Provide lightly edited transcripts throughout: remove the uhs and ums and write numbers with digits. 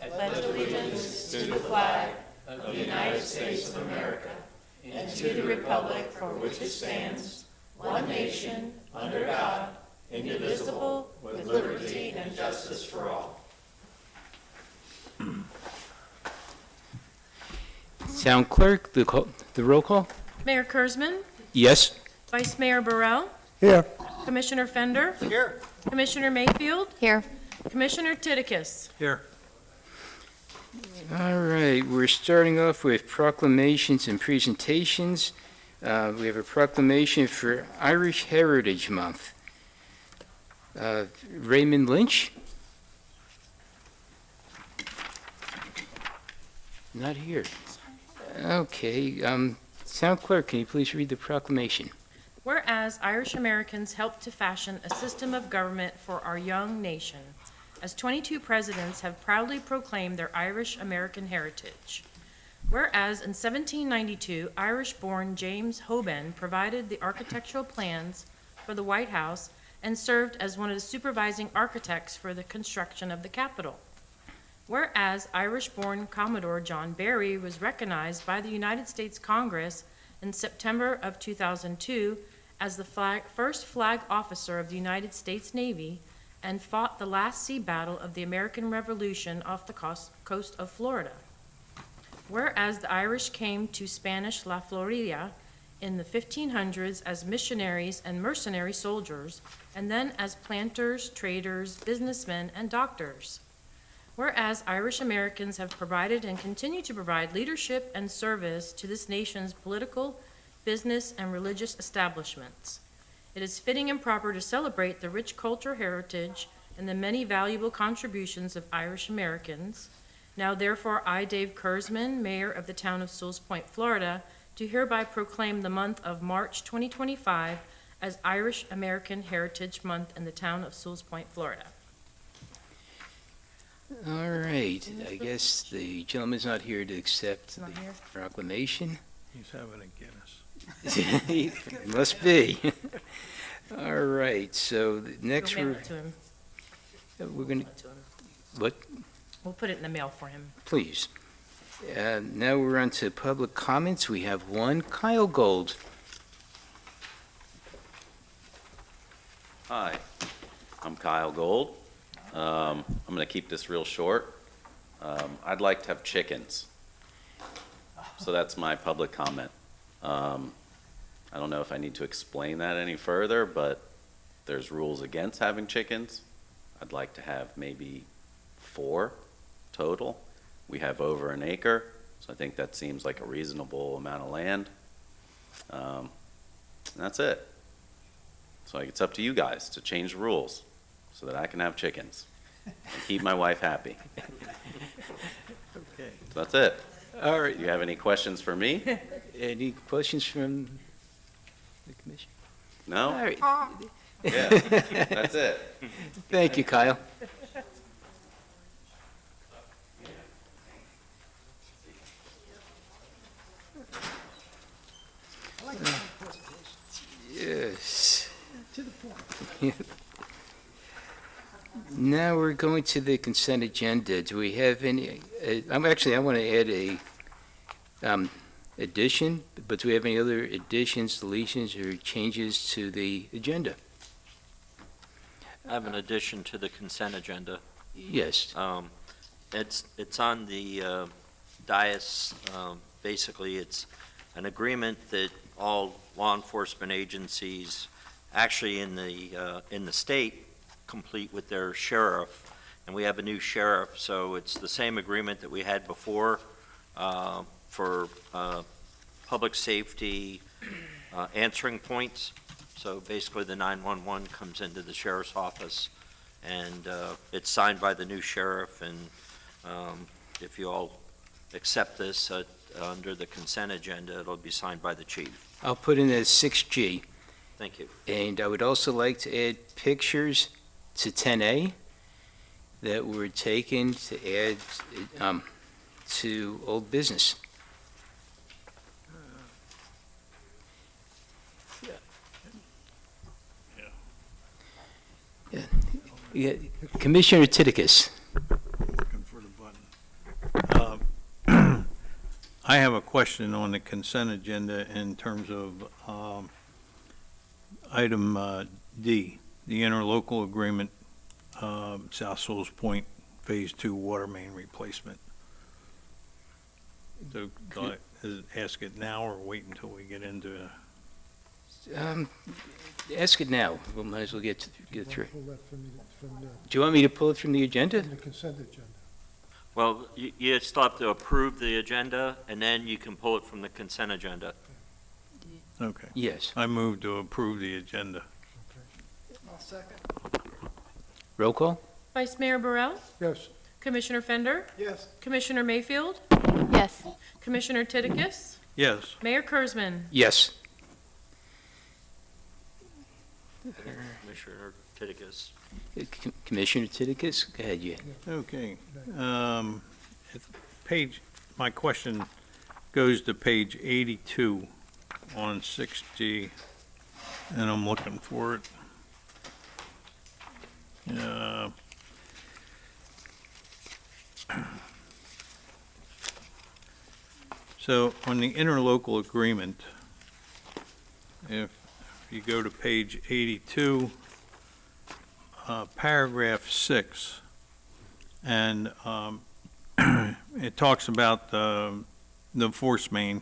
pledge allegiance to the flag of the United States of America and to the republic for which it stands, one nation, under God, indivisible, with liberty and justice for all. Town Clerk, the roll call? Mayor Kurzman, Yes. Vice Mayor Burrell, Here. Commissioner Fender, Here. Commissioner Mayfield, Here. Commissioner Tidicus. Here. All right, we're starting off with proclamations and presentations. We have a proclamation for Irish Heritage Month. Raymond Lynch? Not here. Okay, Town Clerk, can you please read the proclamation? Whereas Irish Americans helped to fashion a system of government for our young nation, as 22 presidents have proudly proclaimed their Irish American heritage. Whereas in 1792, Irish-born James Hoban provided the architectural plans for the White House and served as one of the supervising architects for the construction of the Capitol. Whereas Irish-born Commodore John Barry was recognized by the United States Congress in September of 2002 as the first flag officer of the United States Navy and fought the last sea battle of the American Revolution off the coast of Florida. Whereas the Irish came to Spanish La Florida in the 1500s as missionaries and mercenary soldiers, and then as planters, traders, businessmen, and doctors. Whereas Irish Americans have provided and continue to provide leadership and service to this nation's political, business, and religious establishments. It is fitting and proper to celebrate the rich cultural heritage and the many valuable contributions of Irish Americans. Now therefore, I, Dave Kurzman, Mayor of the town of Sewall Point, Florida, do hereby proclaim the month of March 2025 as Irish American Heritage Month in the town of Sewall Point, Florida. All right, I guess the gentleman's not here to accept Not the here? proclamation. He's having a Guinness. It must be. All right, so the next We'll mail it to him. we're going to, what, We'll put it in the mail for him. please. Now we're on to public comments. We have one, Kyle Gold. Hi, I'm Kyle Gold. I'm going to keep this real short. I'd like to have chickens. So that's my public comment. I don't know if I need to explain that any further, but there's rules against having chickens. I'd like to have maybe 4 total. We have over an acre, so I think that seems like a reasonable amount of land. And that's it. So it's up to you guys to change the rules so that I can have chickens and keep my wife happy. Okay. So that's it. All right, Do you have any questions for me? any questions from the commission? No? All right, Yeah, that's it. thank you, Kyle. Yes. To the point. Now we're going to the consent agenda. Do we have any, I want to add a addition, but do we have any other additions, deletions, or changes to the agenda? I have an addition to the consent agenda. Yes. It's on the dais. Basically, it's an agreement that all law enforcement agencies, actually in the state, complete with their sheriff, and we have a new sheriff, so it's the same agreement that we had before for public safety answering points. So basically, the 911 comes into the sheriff's office, and it's signed by the new sheriff, and if you all accept this under the consent agenda, it'll be signed by the chief. I'll put in as 6G. Thank you. And I would also like to add pictures to 10A that were taken to add to old business. Yeah. Commissioner Tidicus. Looking for the button. I have a question on the consent agenda in terms of item D, the interlocal agreement, South Sewell's Point Phase 2 water main replacement. So, ask it now or wait until we get into Ask it now. We might as well get through. Pull that from the Do you want me to pull it from the agenda? consent agenda. Well, you still have to approve the agenda, and then you can pull it from the consent agenda. Okay. Yes. I move to approve the agenda. I'll second. Roll call? Vice Mayor Burrell? Yes. Commissioner Fender? Yes. Commissioner Mayfield? Yes. Commissioner Titicus? Yes. Mayor Kurzman? Yes. Commissioner Titicus. Commissioner Titicus, go ahead, you. Okay. My question goes to page 82 on 6G, and I'm looking for it. So on the interlocal agreement, if you go to page 82, paragraph 6, and it talks about the force main,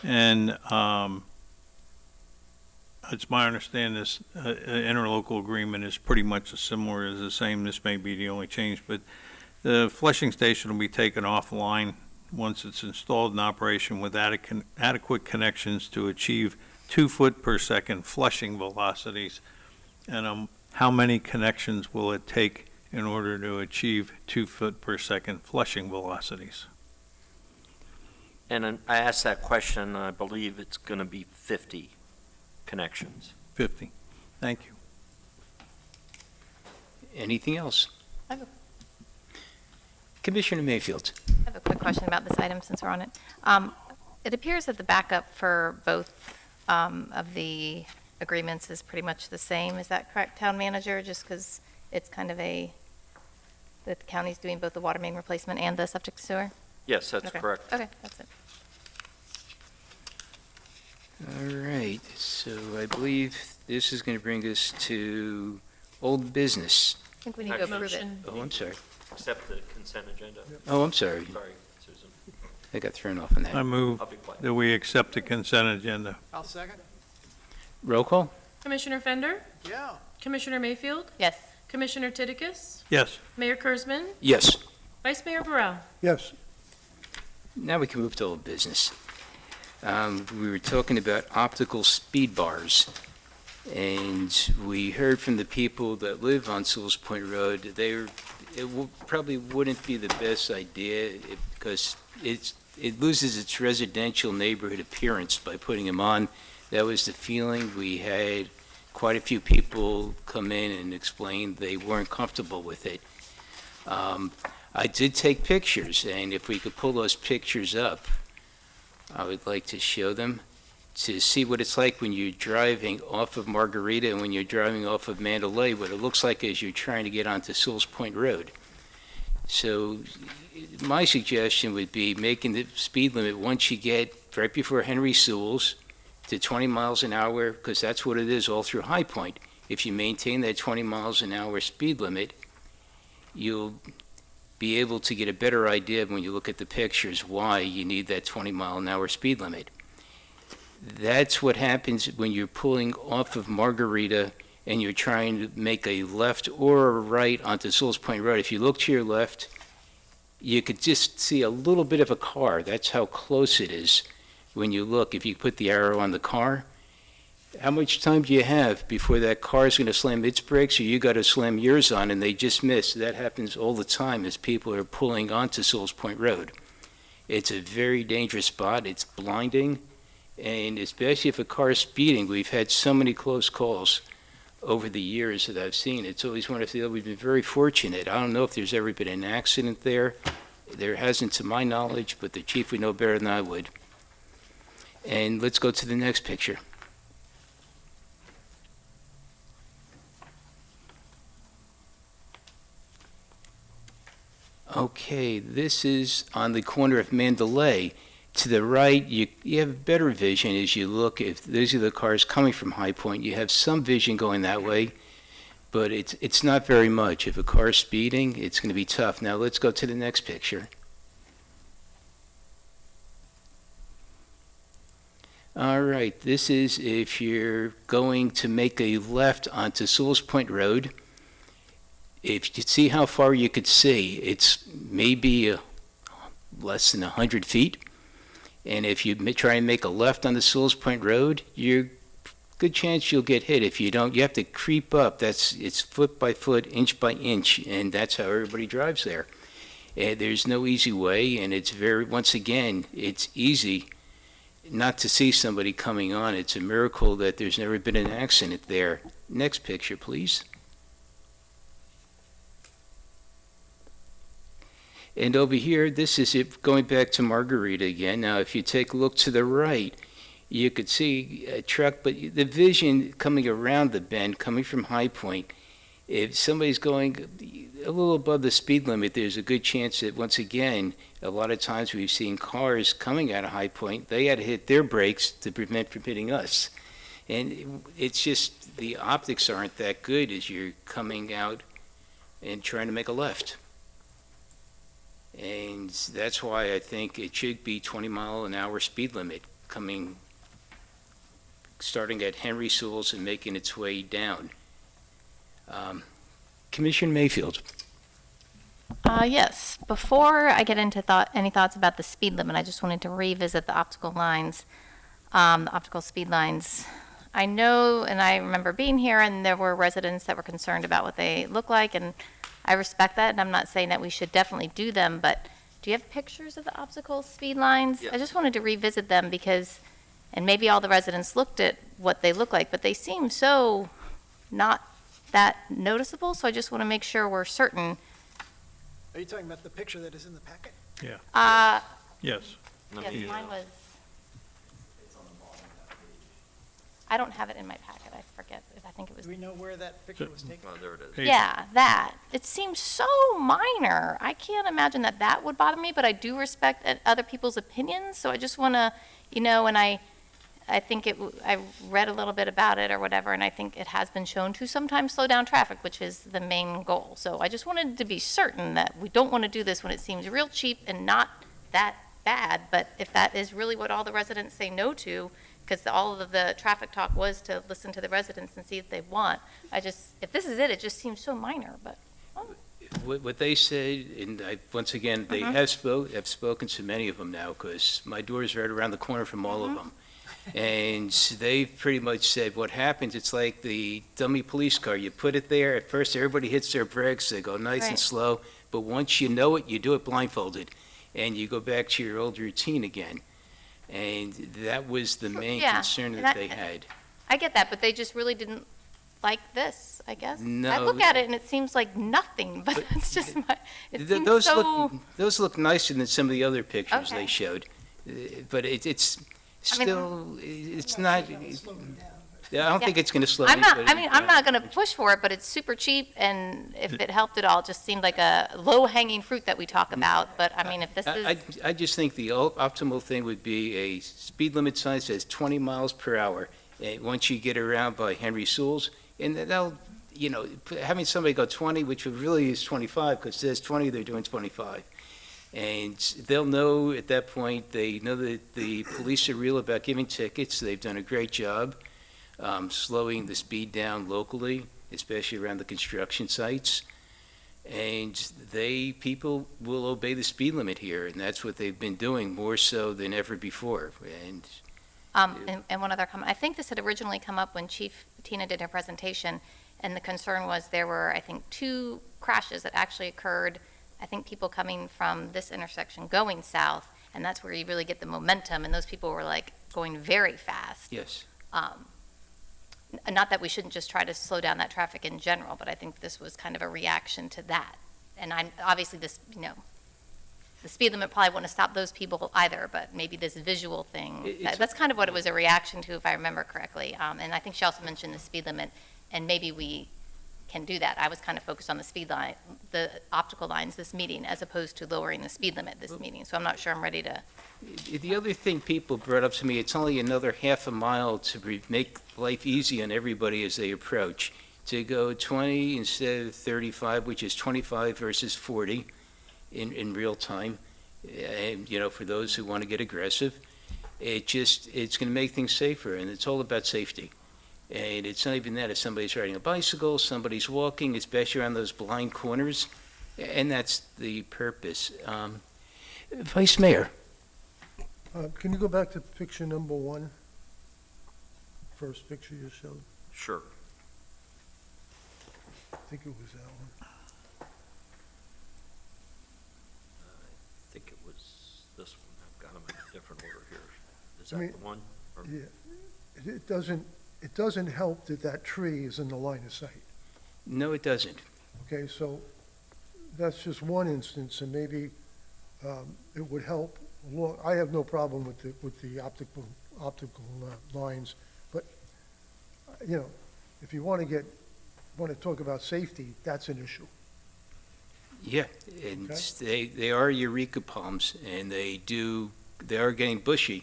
and it's my understanding this interlocal agreement is pretty much similar, is the same. This may be the only change, but the flushing station will be taken offline once it's installed in operation with adequate connections to achieve 2 foot per second flushing velocities. And how many connections will it take in order to achieve 2 foot per second flushing velocities? And I asked that question, I believe it's going to be 50 connections. 50. Thank you. Anything else? I have a- Commissioner Mayfield. I have a quick question about this item since we're on it. It appears that the backup for both of the agreements is pretty much the same. Is that correct, Town Manager? Just because it's kind of the county's doing both the water main replacement and the septic sewer? Yes, that's Okay. correct. Okay, that's it. All right, so I believe this is going to bring us to old business. I think we need to approve it. Motion. Oh, I'm sorry. Except the consent agenda. Oh, I'm sorry. Sorry, Susan. I got thrown off on I that. move I'll be quiet. that we accept the consent agenda. I'll second. Roll call? Commissioner Fender? Yeah. Commissioner Mayfield? Yes. Commissioner Titicus? Yes. Mayor Kurzman? Yes. Vice Mayor Burrell? Yes. Now we can move to old business. We were talking about optical speed bars, and we heard from the people that live on Sewell's Point Road, probably wouldn't be the best idea because it loses its residential neighborhood appearance by putting them on. That was the feeling. We had quite a few people come in and explain they weren't comfortable with it. I did take pictures, and if we could pull those pictures up, I would like to show them to see what it's like when you're driving off of Margarita and when you're driving off of Mandalay, what it looks like as you're trying to get onto Sewell's Point Road. So my suggestion would be making the speed limit once you get right before Henry Sewell's to 20 miles an hour, because that's what it is all through High Point. If you maintain that 20 miles an hour speed limit, you'll be able to get a better idea when you look at the pictures why you need that 20 mile an hour speed limit. That's what happens when you're pulling off of Margarita and you're trying to make a left or a right onto Sewell's Point Road. If you look to your left, you could just see a little bit of a car. That's how close it is when you look. If you put the arrow on the car, how much time do you have before that car is going to slam its brakes or you got to slam yours on and they just miss? That happens all the time as people are pulling onto Sewell's Point Road. It's a very dangerous spot. It's blinding, and especially if a car is speeding. We've had so many close calls over the years that I've seen. It's always one of the, we've been very fortunate. I don't know if there's ever been an accident there. There hasn't to my knowledge, but the chief would know better than I would. And let's go to the next picture. Okay, this is on the corner of Mandalay. To the right, you have better vision as you look. If those are the cars coming from High Point, you have some vision going that way, but it's not very much. If a car's speeding, it's going to be tough. Now let's go to the next picture. All right, this is if you're going to make a left onto Sewell's Point Road. If you see how far you could see, it's maybe less than 100 feet. And if you try and make a left on the Sewell's Point Road, you're good chance you'll get hit. If you don't, you have to creep up. It's foot by foot, inch by inch, and that's how everybody drives there. And there's no easy way, and once again, it's easy not to see somebody coming on. It's a miracle that there's never been an accident there. Next picture, please. And over here, this is it, going back to Margarita again. Now, if you take a look to the right, you could see a truck, but the vision coming around the bend, coming from High Point, if somebody's going a little above the speed limit, there's a good chance that, once again, a lot of times we've seen cars coming out of High Point, they had to hit their brakes to prevent from hitting us. And it's just, the optics aren't that good as you're coming out and trying to make a left. And that's why I think it should be 20-mile-an-hour speed limit starting at Henry Sewell's and making its way down. Commissioner Mayfield. Yes, before I get into any thoughts about the speed limit, I just wanted to revisit the optical lines, the optical speed lines. I know, and I remember being here, and there were residents that were concerned about what they look like, and I respect that, and I'm not saying that we should definitely do them, but do you have pictures of the optical speed lines? Yeah. I just wanted to revisit them because, and maybe all the residents looked at what they look like, but they seem so not that noticeable, so I just want to make sure we're certain. Are you talking about the picture that is in the packet? Yes. Let me, Yes, mine was. I don't have it in my packet, I forget, I think it was. Do we know where that picture was taken? oh, there it is. Hey. Yeah, that. It seems so minor. I can't imagine that that would bother me, but I do respect other people's opinions, so I just want to, and I think I read a little bit about it or whatever, and I think it has been shown to sometimes slow down traffic, which is the main goal. So I just wanted to be certain that we don't want to do this when it seems real cheap and not that bad, but if that is really what all the residents say no to, because all of the traffic talk was to listen to the residents and see if they want. If this is it just seems so minor, but. What they said, and once again, they have spoken to many of them now, because my door is right around the corner from all of them. And they pretty much said what happens, it's like the dummy police car. You put it there, at first everybody hits their brakes, they go nice and Right. slow, but once you know it, you do it blindfolded, and you go back to your old routine again. And that was the main Yeah, concern and that they had. I get that, but they just really didn't like this, I guess. I No. look at it and it seems like nothing, but it's just it seems Those so. look nicer than some of the other pictures they Okay. showed. But it's I mean- still, it's not, I don't think it's going to slow I'm not. anybody I'm not down. going to push for it, but it's super cheap, and if it helped at all, it just seemed like a low-hanging fruit that we talk about. But I mean, if this is I just think the optimal thing would be a speed limit sign that says 20 miles per hour. And once you get around by Henry Sewell's, and they'll, having somebody go 20, which really is 25, because it says 20, they're doing 25. And they'll know at that point, they know that the police are real about giving tickets. They've done a great job slowing the speed down locally, especially around the construction sites. And people will obey the speed limit here, and that's what they've been doing more so than ever before. And and one other comment. I think this had originally come up when Chief Tina did her presentation, and the concern was there were, I think, 2 crashes that actually occurred. I think people coming from this intersection going south, and that's where you really get the momentum, and those people were like going very fast. yes, Not that we shouldn't just try to slow down that traffic in general, but I think this was kind of a reaction to that. And obviously this, the speed limit probably wouldn't have stopped those people either, but maybe this visual thing, that's kind of what it was a reaction to, if I remember correctly. And I think she also mentioned the speed limit, and maybe we can do that. I was kind of focused on the speed line, the optical lines this meeting, as opposed to lowering the speed limit this meeting. So I'm not sure I'm ready to, The other thing people brought up to me, it's only another half a mile to make life easy on everybody as they approach. To go 20 instead of 35, which is 25 versus 40 in real time, and, for those who want to get aggressive, it's going to make things safer, and it's all about safety. And it's not even that, if somebody's riding a bicycle, somebody's walking, especially around those blind corners, and that's the purpose. Vice Mayor? Can you go back to picture number 1? First picture you showed? Sure. I think it was that one. I think it was this one. I've got them in a different order here. Is I mean, that the one? Or- Yeah. It doesn't help that that tree is in the line of sight. No, it doesn't. Okay, so that's just one instance, and maybe it would help. I have no problem with the optical lines, but, if you want to talk about safety, that's an issue. Yeah, and they are eureka palms, and they are getting bushy,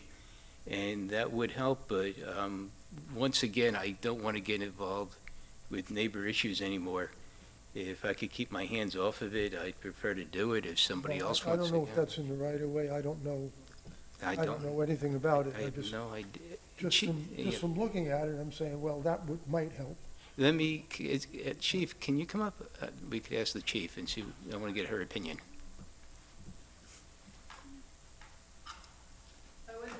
and that would help, but once again, I don't want to get involved with neighbor issues anymore. If I could keep my hands off of it, I'd prefer to do it if somebody else I wants don't to. know if that's in the right of way. I don't know I don't know anything about it. I I have just, no idea. just from looking at it, I'm saying, well, that might help. Let me, Chief, can you come up? We could ask the chief and see, I want to get her opinion. I wouldn't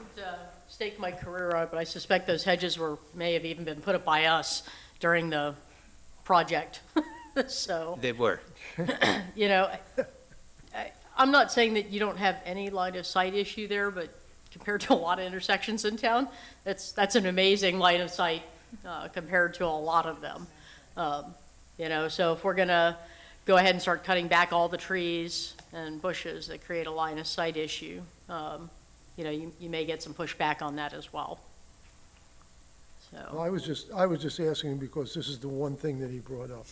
stake my career on it, but I suspect those hedges may have even been put up by us during the project. So, They were. I'm not saying that you don't have any line of sight issue there, but compared to a lot of intersections in town, that's an amazing line of sight compared to a lot of them. So if we're gonna go ahead and start cutting back all the trees and bushes that create a line of sight issue, you may get some pushback on that as well. Well, So, I was just asking because this is the one thing that he brought up.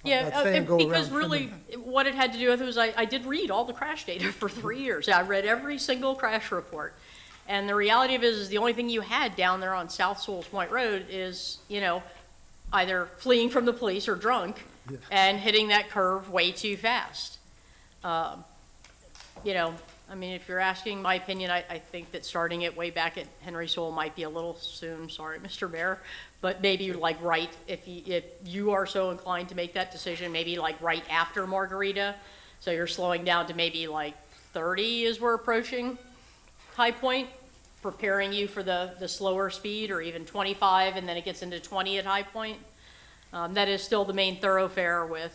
I'm yeah, not saying go because around really, what it had to do with it was I did read all the crash data for 3 years. I read every single crash report. And the reality of it is the only thing you had down there on South Sewell Point Road is, either fleeing from the police or drunk Yes. and hitting that curve way too fast. If you're asking my opinion, I think that starting it way back at Henry Sewell might be a little soon, sorry, Mr. Mayor, but maybe like right, if you are so inclined to make that decision, maybe like right after Margarita, so you're slowing down to maybe like 30 as we're approaching High Point, preparing you for the slower speed, or even 25, and then it gets into 20 at High Point. That is still the main thoroughfare with,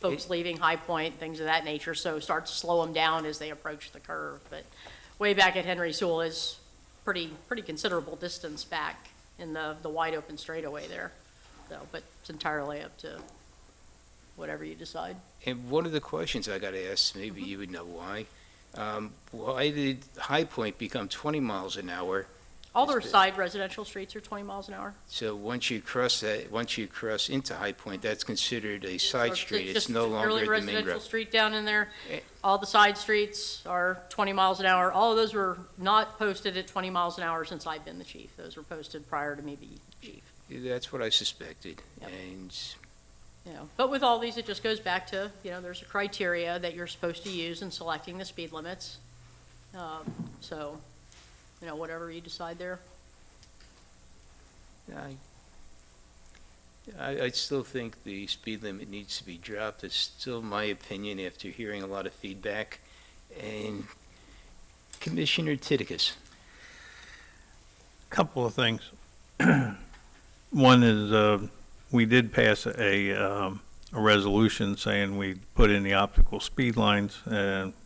folks leaving High Point, things of that nature, so start to slow them down as they approach the curve. But way back at Henry Sewell is pretty considerable distance back in the wide open straightaway there. So, but it's entirely up to whatever you decide. And one of the questions I got to ask, maybe you would know why. Why did High Point become 20 miles an hour? All their side residential streets are 20 miles an hour. So once you cross into High Point, that's considered a side street. It's just no an longer early the main residential road. street down in there. Eh. All the side streets are 20 miles an hour. All of those were not posted at 20 miles an hour since I've been the chief. Those were posted prior to me being chief. That's what I suspected. Yep. And But with all these, it just goes back to, there's a criteria that you're supposed to use in selecting the speed limits. So, whatever you decide there. I still think the speed limit needs to be dropped. It's still my opinion after hearing a lot of feedback. And Commissioner Titikus. Couple of things. One is, we did pass a resolution saying we put in the optical speed lines,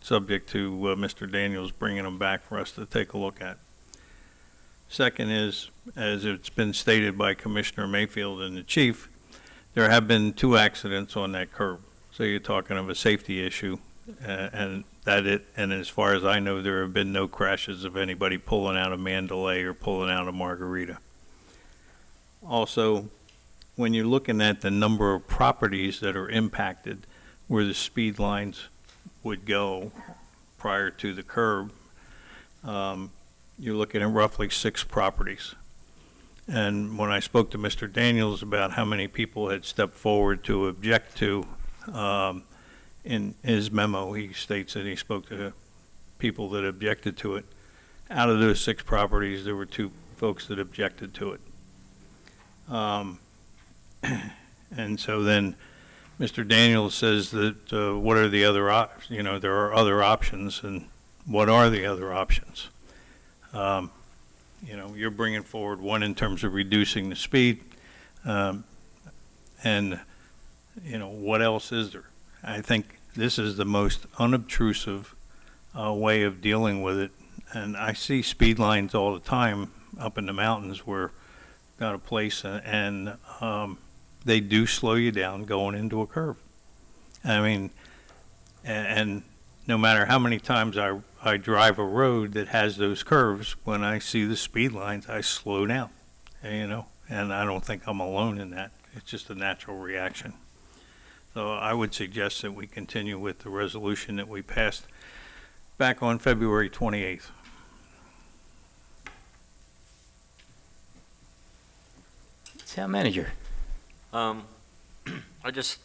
subject to Mr. Daniels bringing them back for us to take a look at. Second is, as it's been stated by Commissioner Mayfield and the chief, there have been 2 accidents on that curb. So you're talking of a safety issue, and as far as I know, there have been no crashes of anybody pulling out of Mandalay or pulling out of Margarita. Also, when you're looking at the number of properties that are impacted where the speed lines would go prior to the curb, you're looking at roughly 6 properties. And when I spoke to Mr. Daniels about how many people had stepped forward to object to, in his memo, he states that he spoke to people that objected to it. Out of those 6 properties, there were 2 folks that objected to it. And so then Mr. Daniels says that, what are the other there are other options, and what are the other options? You're bringing forward one in terms of reducing the speed, and, what else is there? I think this is the most unobtrusive way of dealing with it, and I see speed lines all the time up in the mountains where got a place, and they do slow you down going into a curve. I mean, and no matter how many times I drive a road that has those curves, when I see the speed lines, I slow down, and I don't think I'm alone in that. It's just a natural reaction. So I would suggest that we continue with the resolution that we passed back on February 28th. Town manager. I just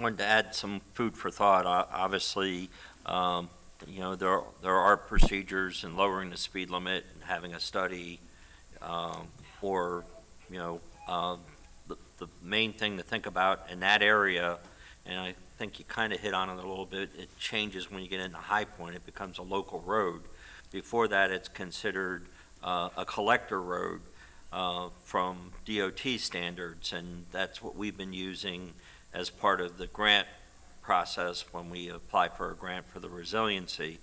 wanted to add some food for thought. Obviously, there are procedures in lowering the speed limit and having a study, or, the main thing to think about in that area, and I think you kind of hit on it a little bit, it changes when you get into High Point. It becomes a local road. Before that, it's considered a collector road from DOT standards, and that's what we've been using as part of the grant process when we apply for a grant for the resiliency.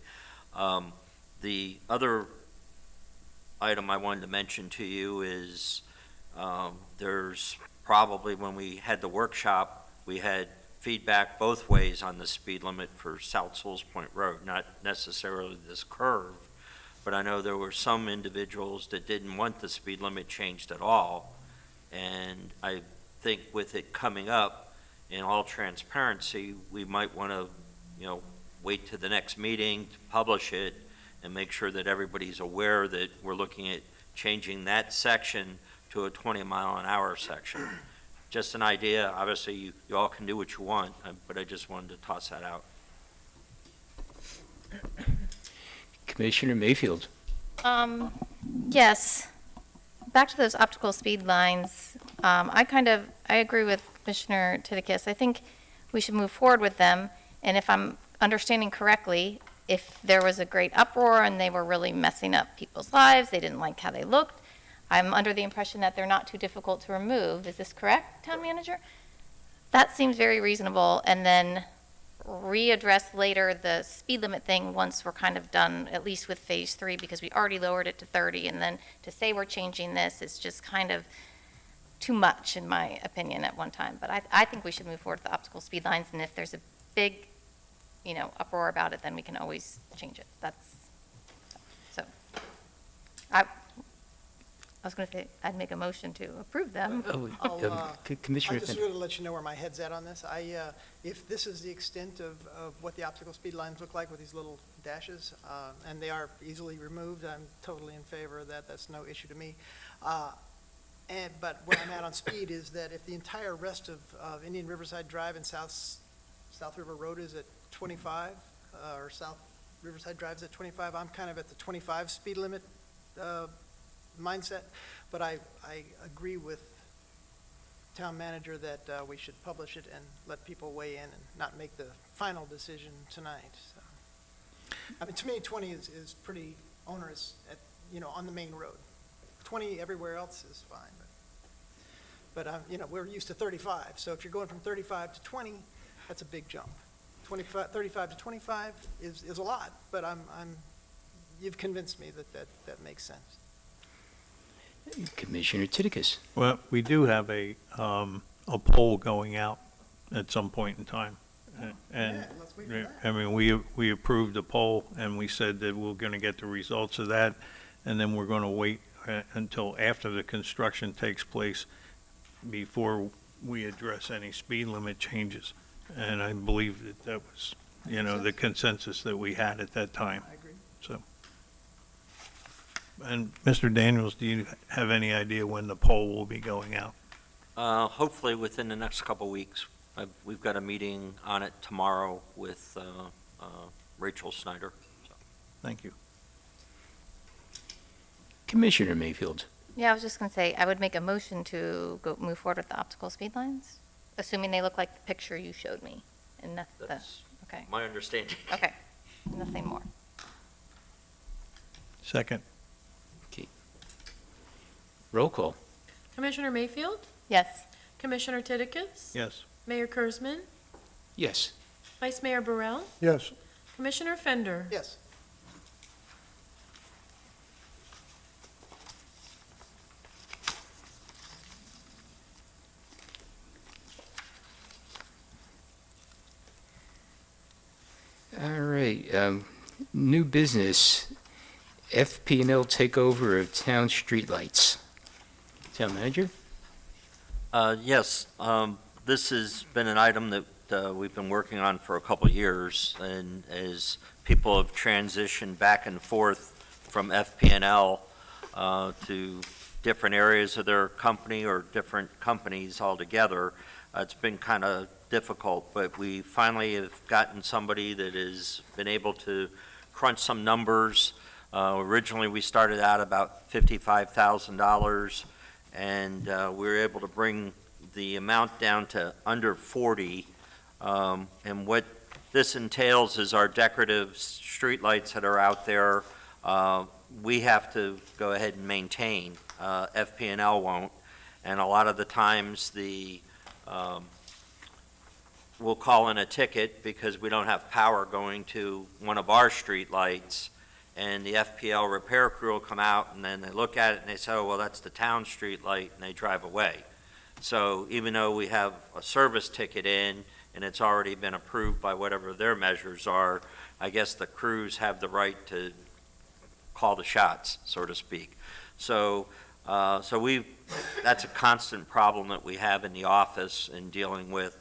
The other item I wanted to mention to you is there's probably, when we had the workshop, we had feedback both ways on the speed limit for South Sewell's Point Road, not necessarily this curve, but I know there were some individuals that didn't want the speed limit changed at all. And I think with it coming up, in all transparency, we might want to, wait to the next meeting to publish it and make sure that everybody's aware that we're looking at changing that section to a 20-mile-an-hour section. Just an idea. Obviously, you all can do what you want, but I just wanted to toss that out. Commissioner Mayfield. Yes. Back to those optical speed lines, I agree with Commissioner Tidikis. I think we should move forward with them, and if I'm understanding correctly, if there was a great uproar and they were really messing up people's lives, they didn't like how they looked, I'm under the impression that they're not too difficult to remove. Is this correct, Town Manager? That seems very reasonable, and then readdress later the speed limit thing once we're kind of done, at least with phase 3, because we already lowered it to 30, and then to say we're changing this is just kind of too much, in my opinion, at one time. But I think we should move forward with the optical speed lines, and if there's a big, uproar about it, then we can always change it. So. I was going to say, I'd make a motion to approve them. Commissioner I just Finn. wanted to let you know where my head's at on this. If this is the extent of what the optical speed lines look like with these little dashes, and they are easily removed, I'm totally in favor of that. That's no issue to me. But where I'm at on speed is that if the entire rest of Indian Riverside Drive and South River Road is at 25, or South Riverside Drive is at 25, I'm kind of at the 25 speed limit mindset, but I agree with Town Manager that we should publish it and let people weigh in and not make the final decision tonight. So, I mean, to me, 20 is pretty onerous on the main road. 20 everywhere else is fine, but we're used to 35, so if you're going from 35 to 20, that's a big jump. 35 to 25 is a lot, but you've convinced me that makes sense. Commissioner Tidikis. Well, we do have a poll going out at some point in time. And, Yeah, let's wait for that. I mean, we approved a poll, and we said that we're going to get the results of that, and then we're going to wait until after the construction takes place before we address any speed limit changes. And I believe that that was, the consensus that we had at that time. I agree. And Mr. Daniels, do you have any idea when the poll will be going out? Hopefully within the next couple weeks. We've got a meeting on it tomorrow with Rachel Snyder. Thank you. Commissioner Mayfield. Yeah, I was just going to say, I would make a motion to move forward with the optical speed lines, assuming they look like the picture you showed me. And That's okay, my understanding. okay, nothing more. Second. Roll call. Commissioner Mayfield? Yes. Commissioner Tidikis? Yes. Mayor Kurzman? Yes. Vice Mayor Burrell? Yes, Commissioner Fender? Yes. All right, new business, FP&L takeover of town streetlights. Town manager? Yes, this has been an item that we've been working on for a couple of years, and as people have transitioned back and forth from FP&L to different areas of their company or different companies altogether, it's been kind of difficult, but we finally have gotten somebody that has been able to crunch some numbers. Originally, we started out about $55,000, and we were able to bring the amount down to under 40. And what this entails is our decorative streetlights that are out there, we have to go ahead and maintain. FP&L won't. And a lot of the times we'll call in a ticket because we don't have power going to one of our streetlights, and the FPL repair crew will come out, and then they look at it and they say, oh, well, that's the town street light, and they drive away. So even though we have a service ticket in, and it's already been approved by whatever their measures are, I guess the crews have the right to call the shots, so to speak. So that's a constant problem that we have in the office in dealing with.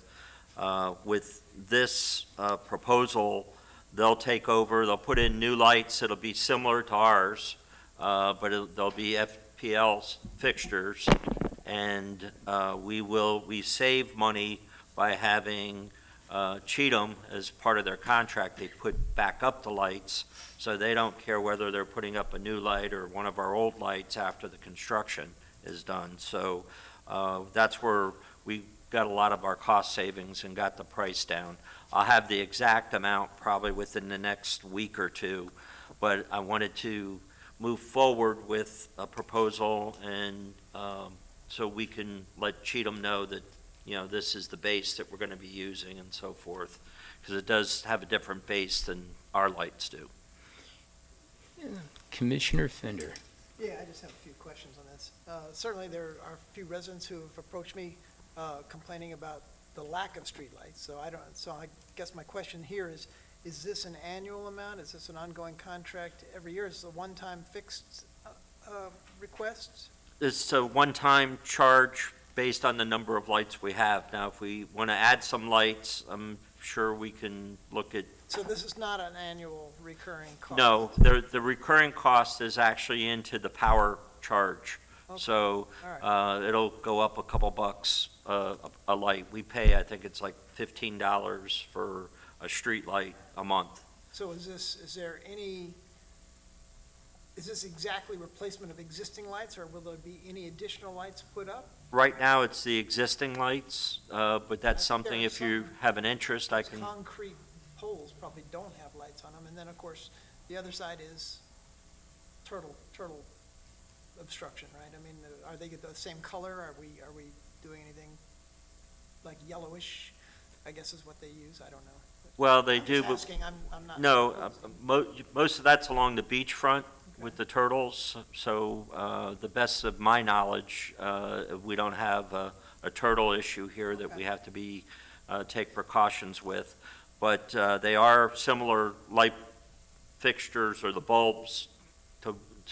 With this proposal, they'll take over, they'll put in new lights, it'll be similar to ours, but they'll be FPL fixtures, and we save money by having Cheatham, as part of their contract, they put back up the lights, so they don't care whether they're putting up a new light or one of our old lights after the construction is done. So that's where we got a lot of our cost savings and got the price down. I'll have the exact amount probably within the next week or two, but I wanted to move forward with a proposal, and so we can let Cheatham know that, this is the base that we're going to be using and so forth, because it does have a different base than our lights do. Commissioner Fender. Yeah, I just have a few questions on this. Certainly, there are a few residents who have approached me complaining about the lack of streetlights. So I guess my question here is this an annual amount? Is this an ongoing contract every year? Is it a one-time fixed request? It's a one-time charge based on the number of lights we have. Now, if we want to add some lights, I'm sure we can look at. So this is not an annual recurring cost? No, the recurring cost is actually into the power charge. Okay. So All right. it'll go up a couple bucks a light. We pay, I think it's like $15 for a street light a month. So is this exactly replacement of existing lights, or will there be any additional lights put up? Right now, it's the existing lights, but that's something, There are if you some- have an interest, I Those can. concrete poles probably don't have lights on them, and then, of course, the other side is turtle obstruction, right? I mean, are they the same color? Are we doing anything like yellowish, I guess is what they use? I don't know. Well, they I'm do, just but asking, I'm not. no, most of that's along the beachfront with the turtles, so the best of my knowledge, we don't have a turtle issue here that we have to take precautions with. But they are similar light fixtures or the bulbs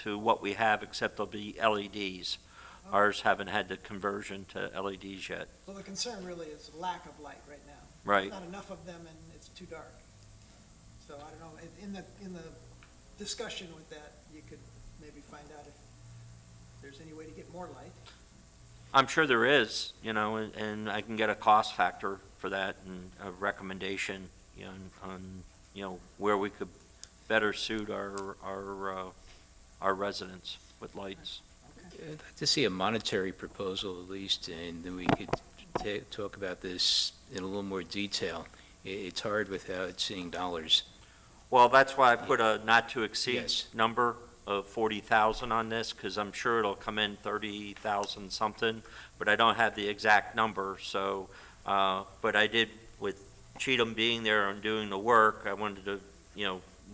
to what we have, except they'll be LEDs. Ours haven't had the conversion to LEDs yet. So the concern really is lack of light right now. Right. Not enough of them and it's too dark. So I don't know, in the discussion with that, you could maybe find out if there's any way to get more light. I'm sure there is, and I can get a cost factor for that and a recommendation, on where we could better suit our residents with lights. I'd like to see a monetary proposal at least, and then we could talk about this in a little more detail. It's hard without seeing dollars. Well, that's why I put a not to exceed Yes. number of 40,000 on this, because I'm sure it'll come in 30,000 something, but I don't have the exact number, so, but I did, with Cheatham being there and doing the work, I wanted to,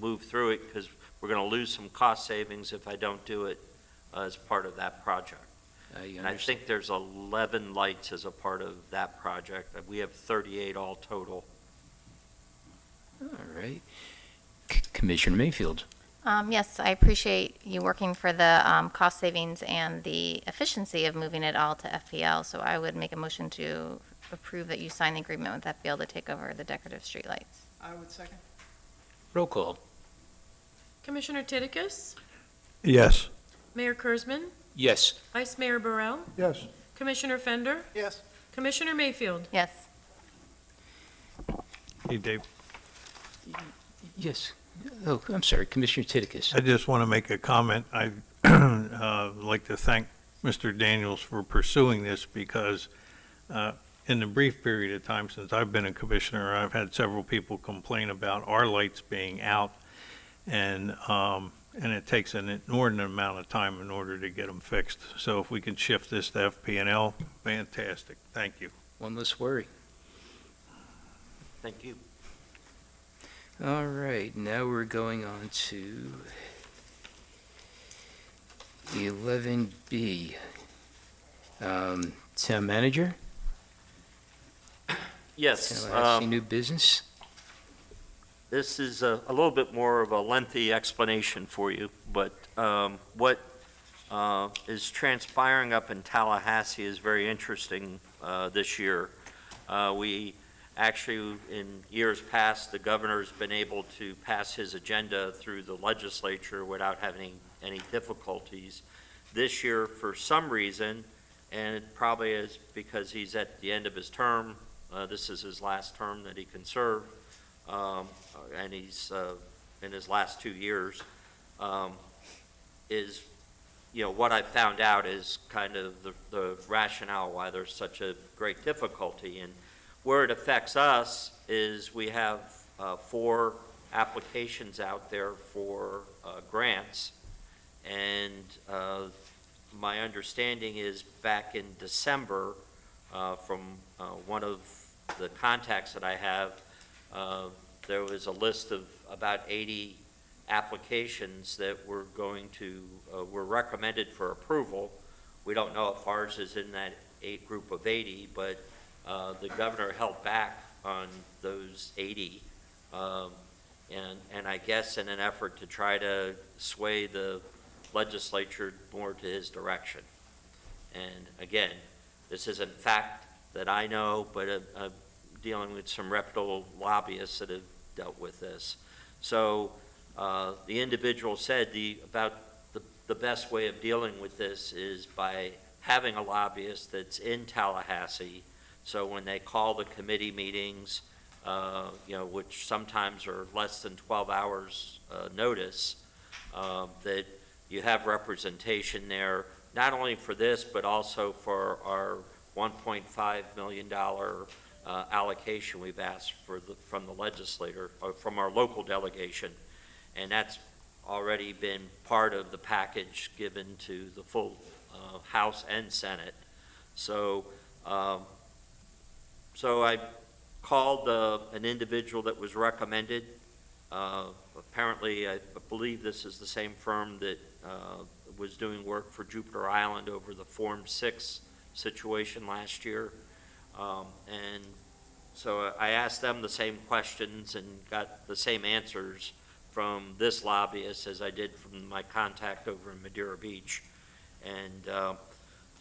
move through it, because we're gonna lose some cost savings if I don't do it as part of that project. And I think there's 11 lights as a part of that project. We have 38 all total. All right. Commissioner Mayfield. Yes, I appreciate you working for the cost savings and the efficiency of moving it all to FPL, so I would make a motion to approve that you sign the agreement with FPL to take over the decorative streetlights. I would second. Roll call. Commissioner Titicus, Yes. Mayor Kurzman, Yes. Vice Mayor Burrell, Yes, Commissioner Fender, Yes, Commissioner Mayfield. Yes. Hey, Dave. Yes. Oh, I'm sorry, Commissioner Titicus. I just want to make a comment. I'd like to thank Mr. Daniels for pursuing this because in the brief period of time since I've been a commissioner, I've had several people complain about our lights being out, and it takes an inordinate amount of time in order to get them fixed. So if we can shift this to FP&L, fantastic. Thank you. One less worry. Thank you. All right, now we're going on to 11B. Town manager, Yes. Tallahassee new business. This is a little bit more of a lengthy explanation for you, but what is transpiring up in Tallahassee is very interesting this year. We actually, in years past, the governor's been able to pass his agenda through the legislature without having any difficulties. This year, for some reason, and it probably is because he's at the end of his term, this is his last term that he can serve, and he's in his last 2 years, is, what I found out is kind of the rationale why there's such a great difficulty. And where it affects us is we have 4 applications out there for grants, and my understanding is back in December, from one of the contacts that I have, there was a list of about 80 applications that were were recommended for approval. We don't know if ours is in that group of 80, but the governor held back on those 80, and I guess in an effort to try to sway the legislature more to his direction. And again, this isn't fact that I know, but I'm dealing with some reputable lobbyists that have dealt with this. So the individual said the best way of dealing with this is by having a lobbyist that's in Tallahassee. So when they call the committee meetings, which sometimes are less than 12 hours notice, that you have representation there, not only for this, but also for our $1.5 million allocation we've asked from the legislator, or from our local delegation. And that's already been part of the package given to the full House and Senate. So, so I called an individual that was recommended. Apparently, I believe this is the same firm that was doing work for Jupiter Island over the Form 6 situation last year. And so I asked them the same questions and got the same answers from this lobbyist as I did from my contact over in Madeira Beach. And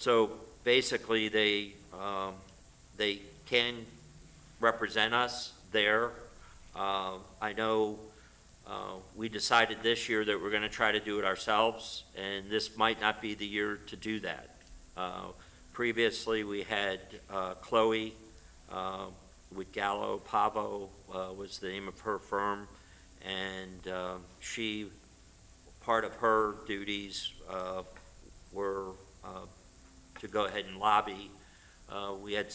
So basically, they can represent us there. I know we decided this year that we're going to try to do it ourselves, and this might not be the year to do that. Previously, we had Chloe with Gallo Pavo was the name of her firm, and she, part of her duties were to go ahead and lobby. We had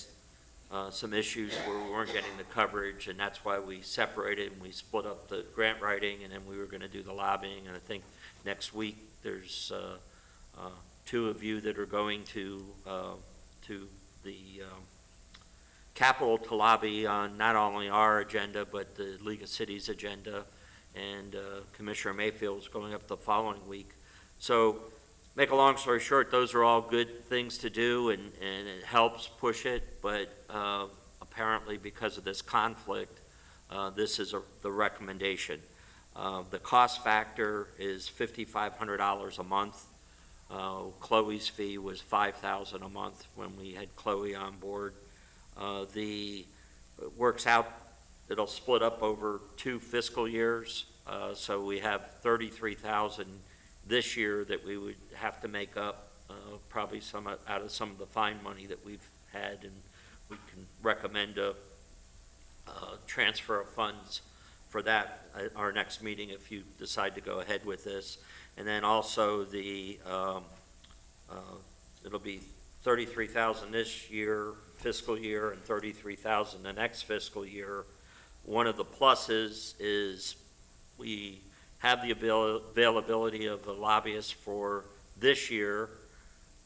some issues where we weren't getting the coverage, and that's why we separated and we split up the grant writing, and then we were going to do the lobbying. And I think next week there's two of you that are going to the Capitol to lobby on not only our agenda but the League of Cities agenda, and Commissioner Mayfield is going up the following week. So, make a long story short, those are all good things to do, and it helps push it, but apparently because of this conflict, this is the recommendation. The cost factor is $5,500 a month. Chloe's fee was $5,000 a month when we had Chloe on board. It works out, it'll split up over 2 fiscal years, so we have $33,000 this year that we would have to make up, probably some out of some of the fine money that we've had, and we can recommend a transfer of funds for that at our next meeting if you decide to go ahead with this. And then also it'll be $33,000 this year, fiscal year, and $33,000 the next fiscal year. One of the pluses is we have the availability of a lobbyist for this year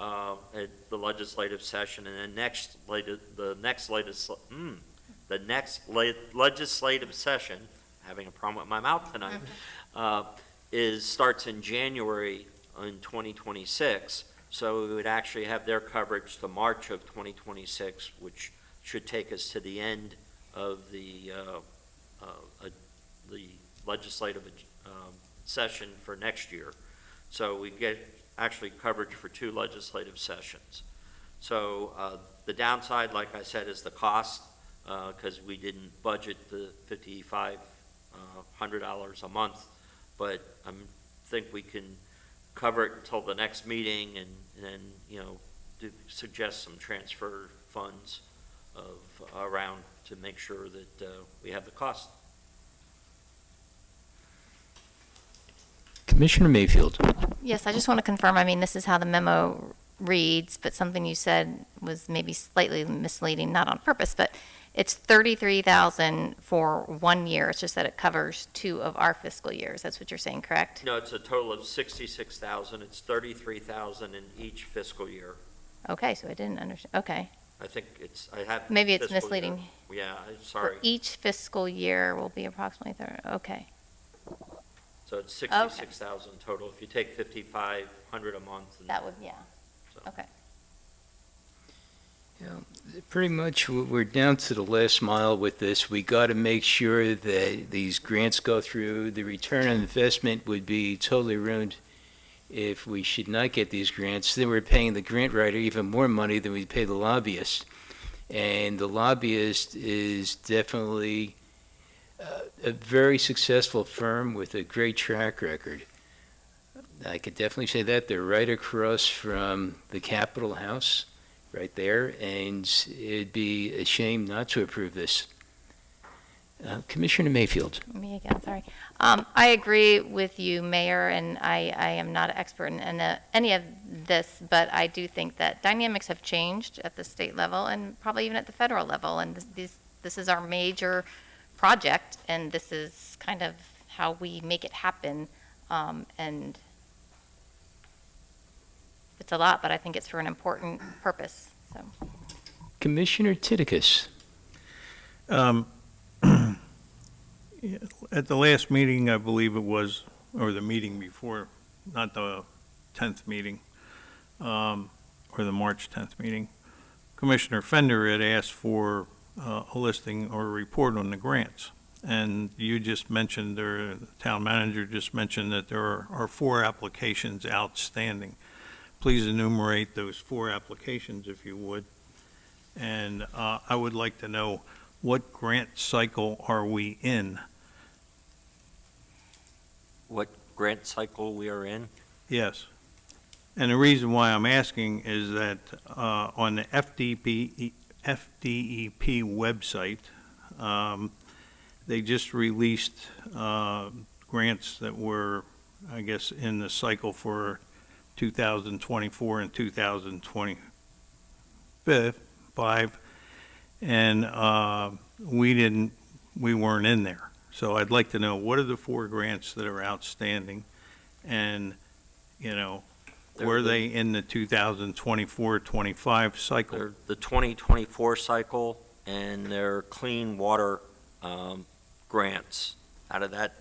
at the legislative session, and then the next legislative session, having a problem with my mouth tonight, starts in January in 2026. So we would actually have their coverage to March of 2026, which should take us to the end of the legislative session for next year. So we get actually coverage for 2 legislative sessions. So the downside, like I said, is the cost, because we didn't budget the $5,500 a month, but I think we can cover it until the next meeting, and then, suggest some transfer funds around to make sure that we have the cost. Commissioner Mayfield. Yes, I just want to confirm, I mean, this is how the memo reads, but something you said was maybe slightly misleading, not on purpose, but it's $33,000 for 1 year. It's just that it covers 2 of our fiscal years. That's what you're saying, correct? No, it's a total of $66,000. It's $33,000 in each fiscal year. Okay, so I didn't understand. Okay. I think I have. Maybe it's fiscal year. misleading. Yeah, I'm sorry. For each fiscal year will be approximately 30. Okay. So it's $66,000 total. If you take $5,500 a month. That would, yeah. So. Okay. Pretty much, we're down to the last mile with this. We got to make sure that these grants go through. The return on investment would be totally ruined if we should not get these grants. Then we're paying the grant writer even more money than we pay the lobbyist. And the lobbyist is definitely a very successful firm with a great track record. I could definitely say that. They're right across from the Capitol House, right there, and it'd be a shame not to approve this. Commissioner Mayfield. Me again, sorry. I agree with you, Mayor, and I am not an expert in any of this, but I do think that dynamics have changed at the state level and probably even at the federal level, and this is our major project, and this is kind of how we make it happen, and it's a lot, but I think it's for an important purpose. So, Commissioner Titikus. At the last meeting, I believe it was, or the meeting before, not the 10th meeting, or the March 10th meeting, Commissioner Fender had asked for a listing or a report on the grants. And you just mentioned, or the town manager just mentioned, that there are 4 applications outstanding. please enumerate those 4 applications if you would. And I would like to know, what grant cycle are we in? What grant cycle we are in? Yes. And the reason why I'm asking is that on the FDEP website, they just released grants that were, I guess, in the cycle for 2024 and 2025, and we weren't in there. So I'd like to know, what are the 4 grants that are outstanding? And, were they in the 2024-25 cycle? They're the 2024 cycle, and they're clean water grants out of that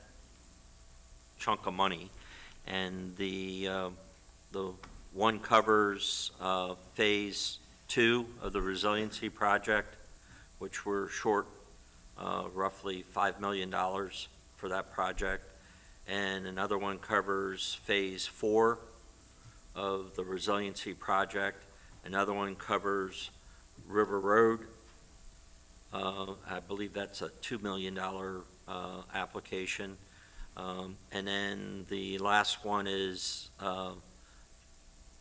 chunk of money. And the one covers Phase 2 of the resiliency project, which we're short roughly $5 million for that project. And another one covers Phase 4 of the resiliency project. Another one covers River Road. I believe that's a $2 million application. And then the last one is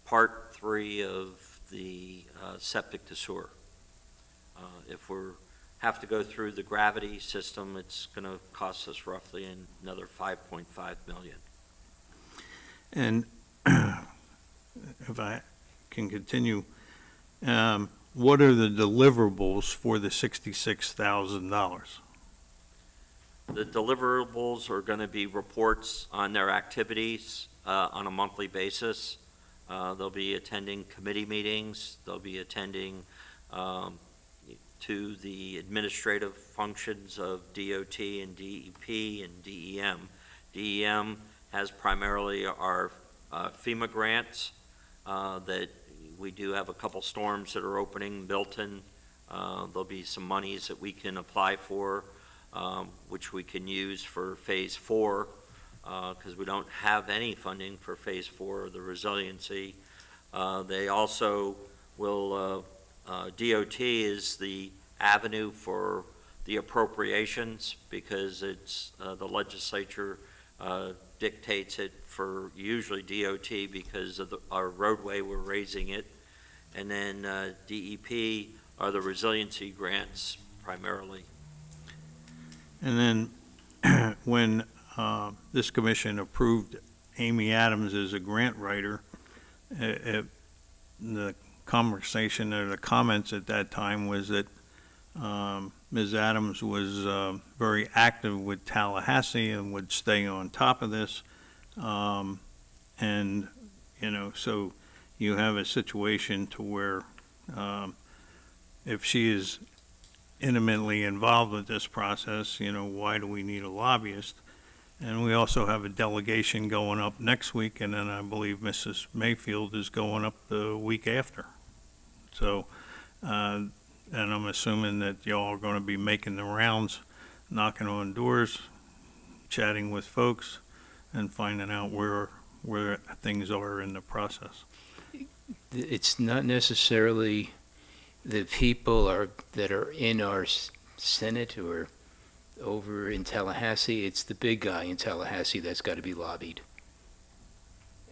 Part 3 of the septic to sewer. If we have to go through the gravity system, it's going to cost us roughly another $5.5 million. And if I can continue, what are the deliverables for the $66,000? The deliverables are going to be reports on their activities on a monthly basis. They'll be attending committee meetings. They'll be attending to the administrative functions of DOT and DEP and DEM. DEM has primarily our FEMA grants that we do have a couple storms that are opening built in. There'll be some monies that we can apply for, which we can use for Phase 4, because we don't have any funding for Phase 4 of the resiliency. They also will, DOT is the avenue for the appropriations, because it's the legislature dictates it for usually DOT because of our roadway, we're raising it. And then DEP are the resiliency grants primarily. And then when this commission approved Amy Adams as a grant writer, the conversation or the comments at that time was that Ms. Adams was very active with Tallahassee and would stay on top of this. And, so you have a situation to where if she is intimately involved with this process, why do we need a lobbyist? And we also have a delegation going up next week, and then I believe Mrs. Mayfield is going up the week after. So, and I'm assuming that y'all are going to be making the rounds, knocking on doors, chatting with folks, and finding out where things are in the process. It's not necessarily the people that are in our Senate or over in Tallahassee. It's the big guy in Tallahassee that's got to be lobbied,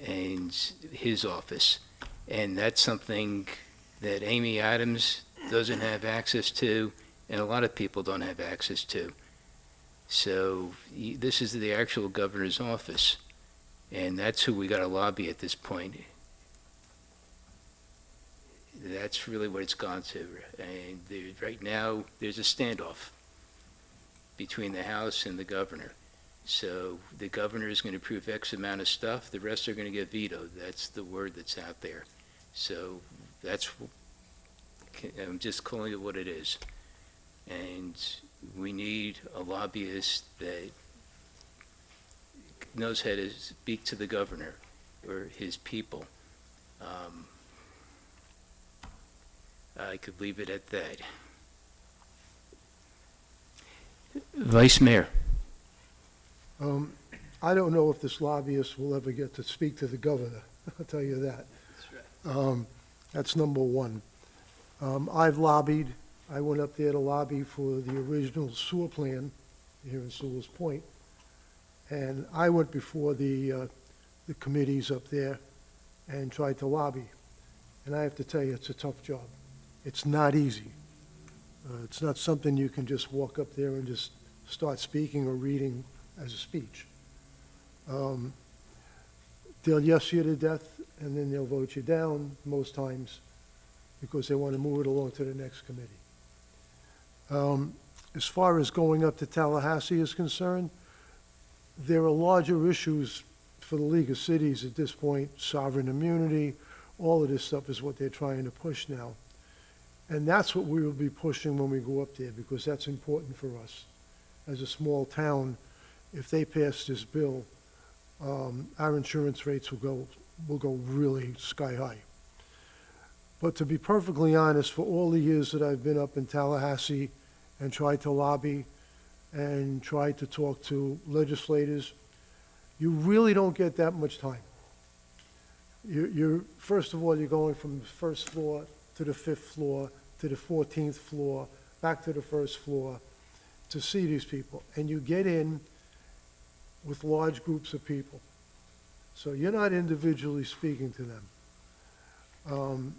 and his office. And that's something that Amy Adams doesn't have access to, and a lot of people don't have access to. So this is the actual governor's office, and that's who we got to lobby at this point. That's really what it's gone to. And right now, there's a standoff between the House and the governor. So the governor is going to approve X amount of stuff. The rest are going to get vetoed. That's the word that's out there. So I'm just calling it what it is. And we need a lobbyist that knows how to speak to the governor or his people. I could leave it at that. Vice Mayor. I don't know if this lobbyist will ever get to speak to the governor, I'll tell you that. That's number one. I've lobbied, I went up there to lobby for the original sewer plan here in Sewell's Point. And I went before the committees up there and tried to lobby. And I have to tell you, it's a tough job. It's not easy. It's not something you can just walk up there and just start speaking or reading as a speech. They'll yes you to death, and then they'll vote you down most times because they want to move it along to the next committee. As far as going up to Tallahassee is concerned, there are larger issues for the League of Cities at this point, sovereign immunity, all of this stuff is what they're trying to push now. And that's what we will be pushing when we go up there, because that's important for us. As a small town, if they pass this bill, our insurance rates will go really sky high. But to be perfectly honest, for all the years that I've been up in Tallahassee and tried to lobby and tried to talk to legislators, you really don't get that much time. First of all, you're going from the first floor to the 5th floor to the 14th floor, back to the first floor to see these people. And you get in with large groups of people. So you're not individually speaking to them.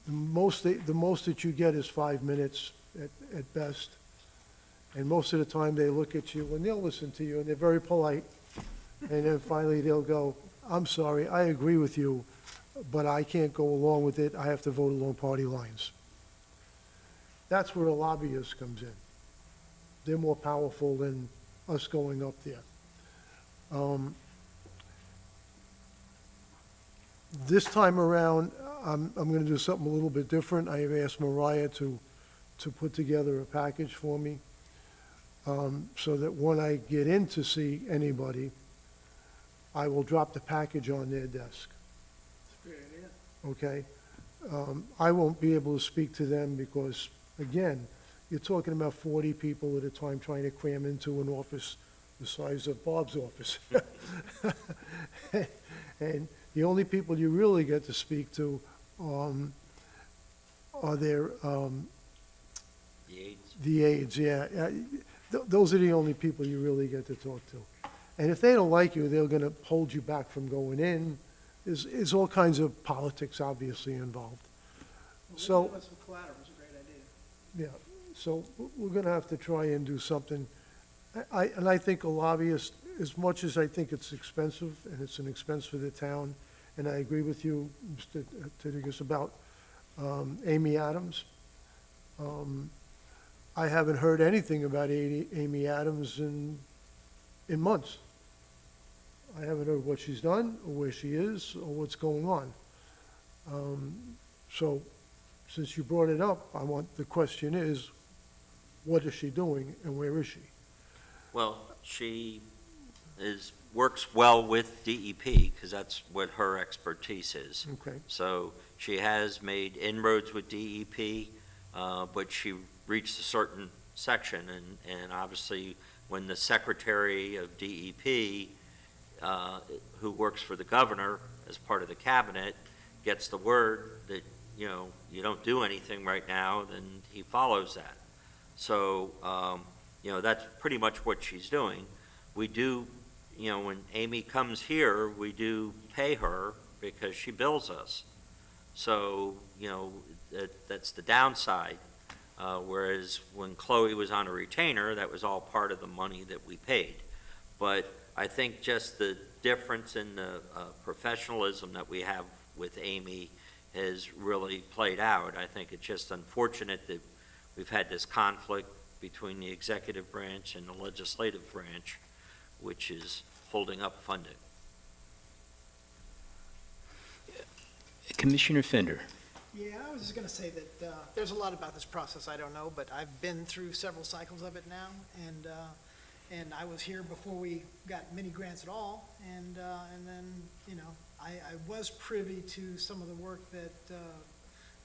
The most that you get is 5 minutes at best. And most of the time they look at you and they'll listen to you and they're very polite. And then finally they'll go, I'm sorry, I agree with you, but I can't go along with it. I have to vote along party lines. That's where a lobbyist comes in. They're more powerful than us going up there. This time around, I'm going to do something a little bit different. I have asked Mariah to put together a package for me, so that when I get in to see anybody, I will drop the package on their desk. That's a great idea. Okay? I won't be able to speak to them because, again, you're talking about 40 people at a time trying to cram into an office the size of Bob's office. And the only people you really get to speak to are their, the aides, yeah. Those are the only people you really get to talk to. And if they don't like you, they're going to hold you back from going in. There's all kinds of politics, obviously, involved. So, With some collateral is a great idea. yeah, so we're going to have to try and do something. And I think a lobbyist, as much as I think it's expensive, and it's an expense for the town, and I agree with you, Mr. Tidigus, about Amy Adams. I haven't heard anything about Amy Adams in months. I haven't heard what she's done, or where she is, or what's going on. So, since you brought it up, the question is, what is she doing, and where is she? Well, she works well with DEP, because that's what her expertise is. Okay, So she has made inroads with DEP, but she reached a certain section, and obviously, when the secretary of DEP, who works for the governor as part of the cabinet, gets the word that, you don't do anything right now, then he follows that. So, that's pretty much what she's doing. We do, when Amy comes here, we do pay her because she bills us. So, that's the downside. Whereas when Chloe was on a retainer, that was all part of the money that we paid. But I think just the difference in the professionalism that we have with Amy has really played out. I think it's just unfortunate that we've had this conflict between the executive branch and the legislative branch, which is holding up funding. Commissioner Fender. Yeah, I was just going to say that there's a lot about this process I don't know, but I've been through several cycles of it now, and I was here before we got many grants at all, and then, I was privy to some of the work that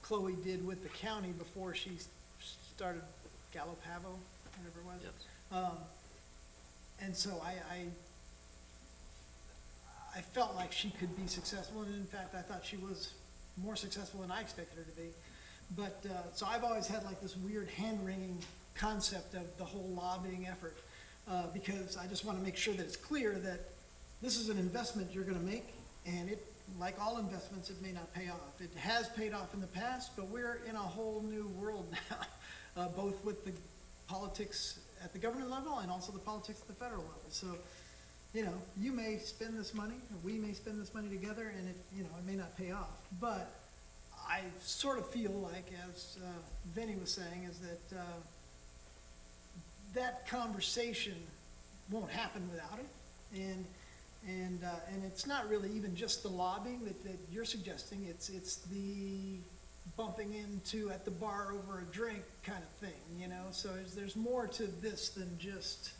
Chloe did with the county before she started Gallo Pavo, whatever it was. Yes. And so I felt like she could be successful, and in fact, I thought she was more successful than I expected her to be. But, so I've always had like this weird hand-wringing concept of the whole lobbying effort, because I just want to make sure that it's clear that this is an investment you're going to make, and it, like all investments, it may not pay off. It has paid off in the past, but we're in a whole new world now, both with the politics at the government level and also the politics at the federal level. So, you know, you may spend this money, or we may spend this money together, and it, you know, it may not pay off. But I sort of feel like, as Vinnie was saying, is that that conversation won't happen without it. And it's not really even just the lobbying that you're suggesting, it's the bumping into at the bar over a drink kind of thing, you know? So there's more to this than just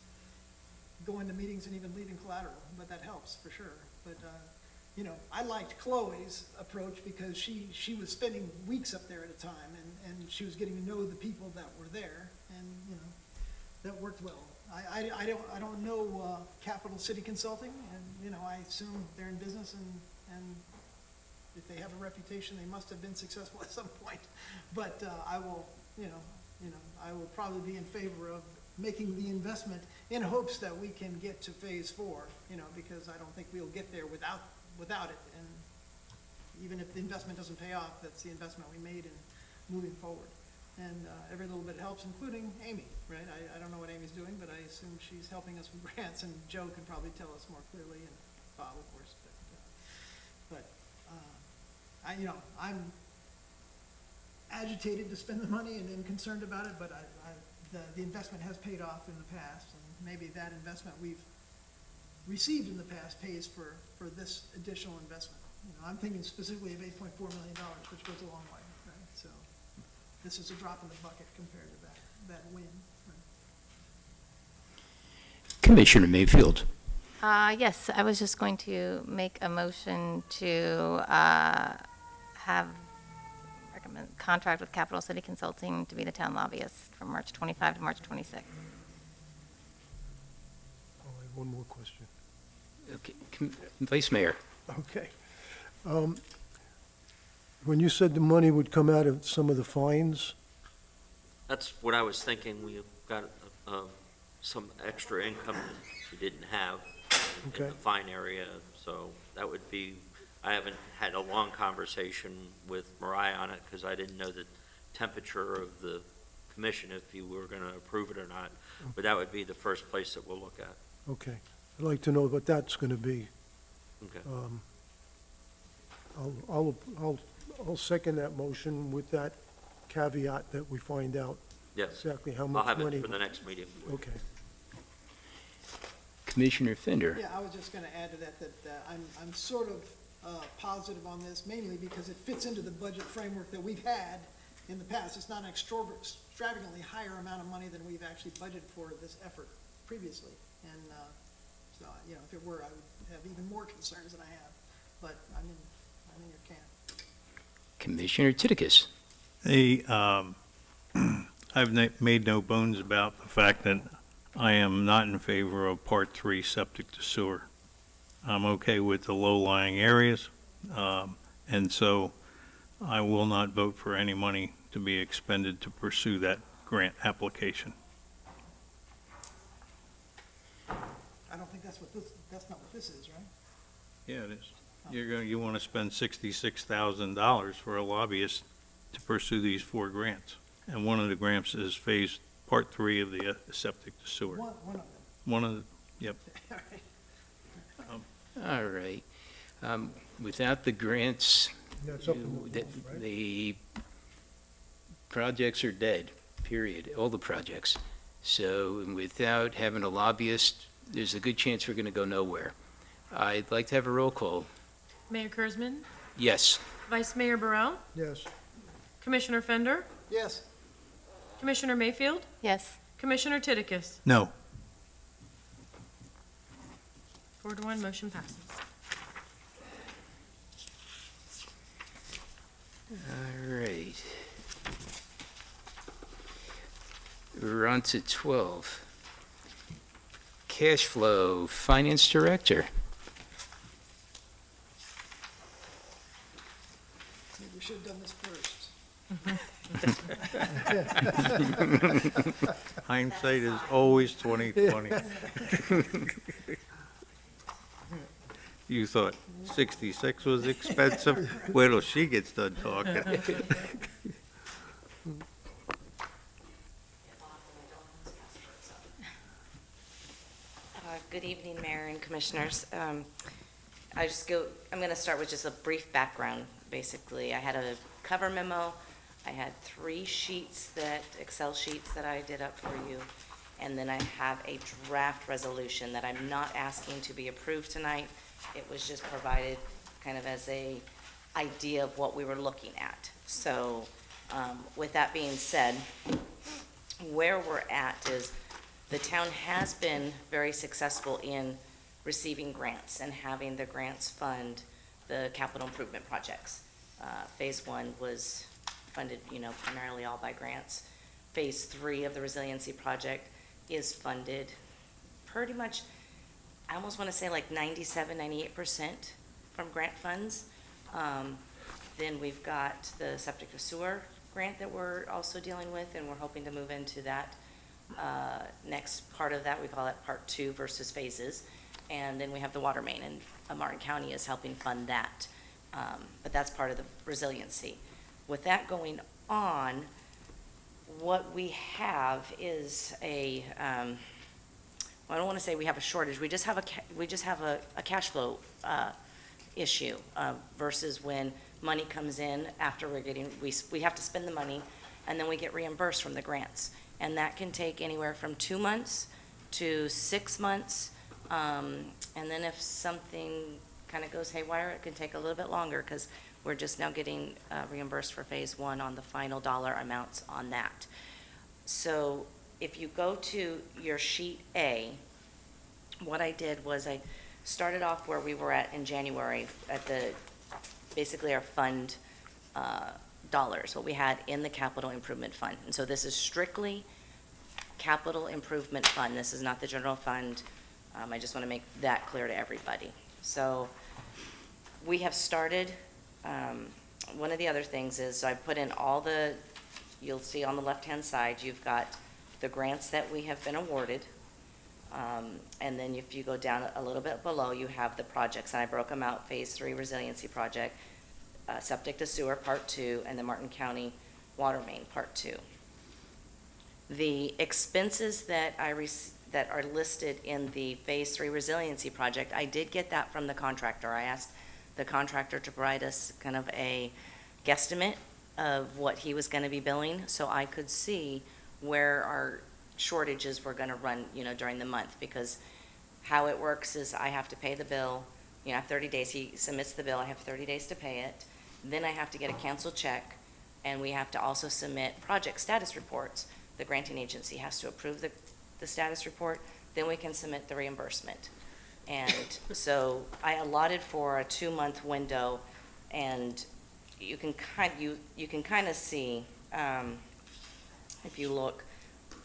going to meetings and even leaving collateral, but that helps for sure. But, you know, I liked Chloe's approach because she was spending weeks up there at a time, and she was getting to know the people that were there, and, you know, that worked well. I don't know Capital City Consulting, and, you know, I assume they're in business, and if they have a reputation, they must have been successful at some point. But I will, you know, I will probably be in favor of making the investment in hopes that we can get to phase 4, you know, because I don't think we'll get there without it. And even if the investment doesn't pay off, that's the investment we made in moving forward. And every little bit helps, including Amy, right? I don't know what Amy's doing, but I assume she's helping us with grants, and Joe can probably tell us more clearly, and Bob, of course. But you know, I'm agitated to spend the money and concerned about it, but the investment has paid off in the past, and maybe that investment we've received in the past pays for this additional investment. You know, I'm thinking specifically of $8.4 million, which goes a long way, right? So this is a drop in the bucket compared to that win. Right? Commissioner Mayfield. Yes, I was just going to make a motion to have recommend contract with Capital City Consulting to be the town lobbyist from March 25 to March 26. Oh, I have one more question. Okay, Vice Mayor. Okay. When you said the money would come out of some of the fines, That's what I was thinking. We've got some extra income that we didn't have in Okay. the fine area, so that would be, I haven't had a long conversation with Mariah on it because I didn't know the temperature of the commission, if you were going to approve it or not, but that would be the first place that we'll look at. okay. I'd like to know what that's going to be. Okay. I'll second that motion with that caveat that we find out Yes, exactly how I'll much have money. it for the next meeting. Okay. Commissioner Fender. Yeah, I was just gonna add to that, I'm sort of positive on this, mainly because it fits into the budget framework that we've had in the past. It's not an extravagantly higher amount of money than we've actually budgeted for this effort previously. And, so, you know, if it were, I would have even more concerns than I have, but I'm in your camp. Commissioner Titicus. I've made no bones about the fact that I am not in favor of Part 3 septic to sewer. I'm okay with the low-lying areas, and so I will not vote for any money to be expended to pursue that grant application. I don't think that's not what this is, right? Yeah, it is. You want to spend $66,000 for a lobbyist to pursue these 4 grants. And one of the grants is Part 3 of the septic to sewer. One of them. One of the, yep. All right. Without the grants, That's up in the, right? the projects are dead, period, all the projects. So without having a lobbyist, there's a good chance we're going to go nowhere. I'd like to have a roll call. Mayor Kurzman, Yes. Vice Mayor Burrell, Yes. Commissioner Fender, Yes, Commissioner Mayfield, Yes. Commissioner Titicus. No. 4-1, motion passes. All right. We're on to 12. Cash flow, Finance Director. Hindsight is always 20/20. You thought 66 was expensive? Wait till she gets done talking. Good evening, Mayor and Commissioners. I'm going to start with just a brief background, basically. I had a cover memo, I had 3 Excel sheets that I did up for you, and then I have a draft resolution that I'm not asking to be approved tonight. It was just provided kind of as a idea of what we were looking at. So, with that being said, where we're at is the town has been very successful in receiving grants and having the grants fund the capital improvement projects. Phase 1 was funded, primarily all by grants. Phase 3 of the resiliency project is funded pretty much, I almost want to say like 97, 98% from grant funds. Then we've got the septic to sewer grant that we're also dealing with, and we're hoping to move into that next part of that. We call that part 2 versus phases. And then we have the water main, and Martin County is helping fund that. But that's part of the resiliency. With that going on, what we have is I don't want to say we have a shortage. We just have a cash flow issue versus when money comes in after we have to spend the money, and then we get reimbursed from the grants. And that can take anywhere from 2 months to 6 months. And then if something kind of goes haywire, it can take a little bit longer because we're just now getting reimbursed for phase 1 on the final dollar amounts on that. So if you go to your sheet A, what I did was I started off where we were at in January at basically our fund dollars, what we had in the capital improvement fund. And so this is strictly capital improvement fund. This is not the general fund. I just want to make that clear to everybody. So we have started, one of the other things is I put in you'll see on the left-hand side, you've got the grants that we have been awarded. And then if you go down a little bit below, you have the projects. And I broke them out, phase 3 resiliency project, septic to sewer part 2, and the Martin County water main part 2. The expenses that that are listed in the phase 3 resiliency project, I did get that from the contractor. I asked the contractor to provide us kind of a guesstimate of what he was going to be billing, so I could see where our shortages were going to run, during the month, because how it works is I have to pay the bill, I have 30 days, he submits the bill, I have 30 days to pay it, then I have to get a canceled check, and we have to also submit project status reports. The granting agency has to approve the status report, then we can submit the reimbursement. And so I allotted for a 2-month window, and you can kind of see, if you look,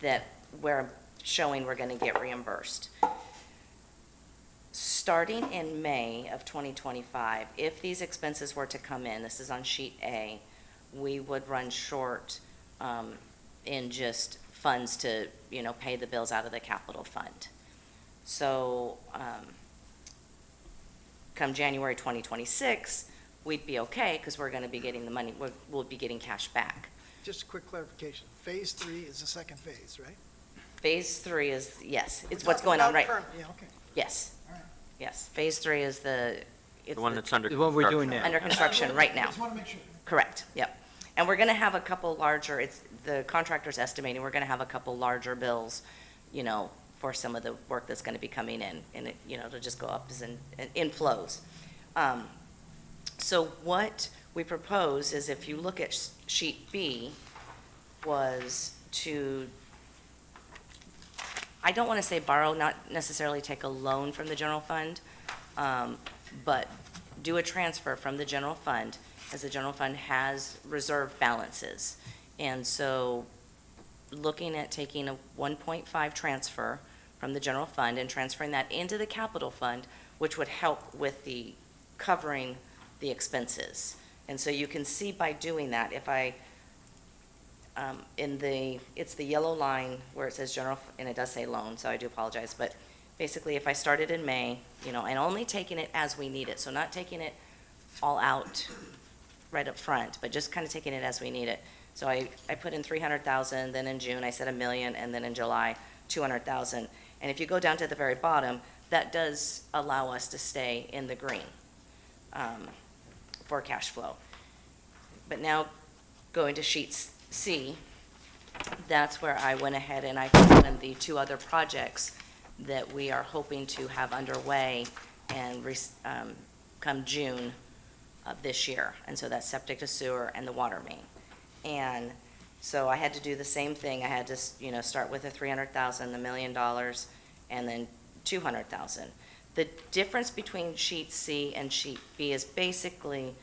that where I'm showing we're going to get reimbursed. Starting in May of 2025, if these expenses were to come in, this is on sheet A, we would run short in just funds to, pay the bills out of the capital fund. So come January 2026, we'd be okay because we're going to be getting the money, we'll be getting cash back. Just a quick clarification. Phase 3 is the second phase, right? Phase 3 is, yes, it's what's going on right. Yeah, okay. Yes, All right. yes. Phase 3 is The one that's under The one we're doing construction. now. under construction right now. Just want to make sure. Correct, yep. And we're going to have a couple larger, the contractor's estimating, we're going to have a couple larger bills, for some of the work that's going to be coming in. And, it'll just go up as in inflows. So what we propose is if you look at sheet B, was to, I don't want to say borrow, not necessarily take a loan from the general fund, but do a transfer from the general fund, as the general fund has reserve balances. And so looking at taking a 1.5 transfer from the general fund and transferring that into the capital fund, which would help with the covering the expenses. And so you can see by doing that, if I it's the yellow line where it says general, and it does say loan, so I do apologize, but basically, if I started in May, and only taking it as we need it, so not taking it all out right up front, but just kind of taking it as we need it. So I put in 300,000, then in June, I said 1 million, and then in July, 200,000. And if you go down to the very bottom, that does allow us to stay in the green for cash flow. But now, going to sheet C, that's where I went ahead and I put in the 2 other projects that we are hoping to have underway and come June of this year. And so that's septic to sewer and the water main. And so I had to do the same thing. I had to, start with the 300,000, the $1 million, and then 200,000. The difference between sheet C and sheet B is basically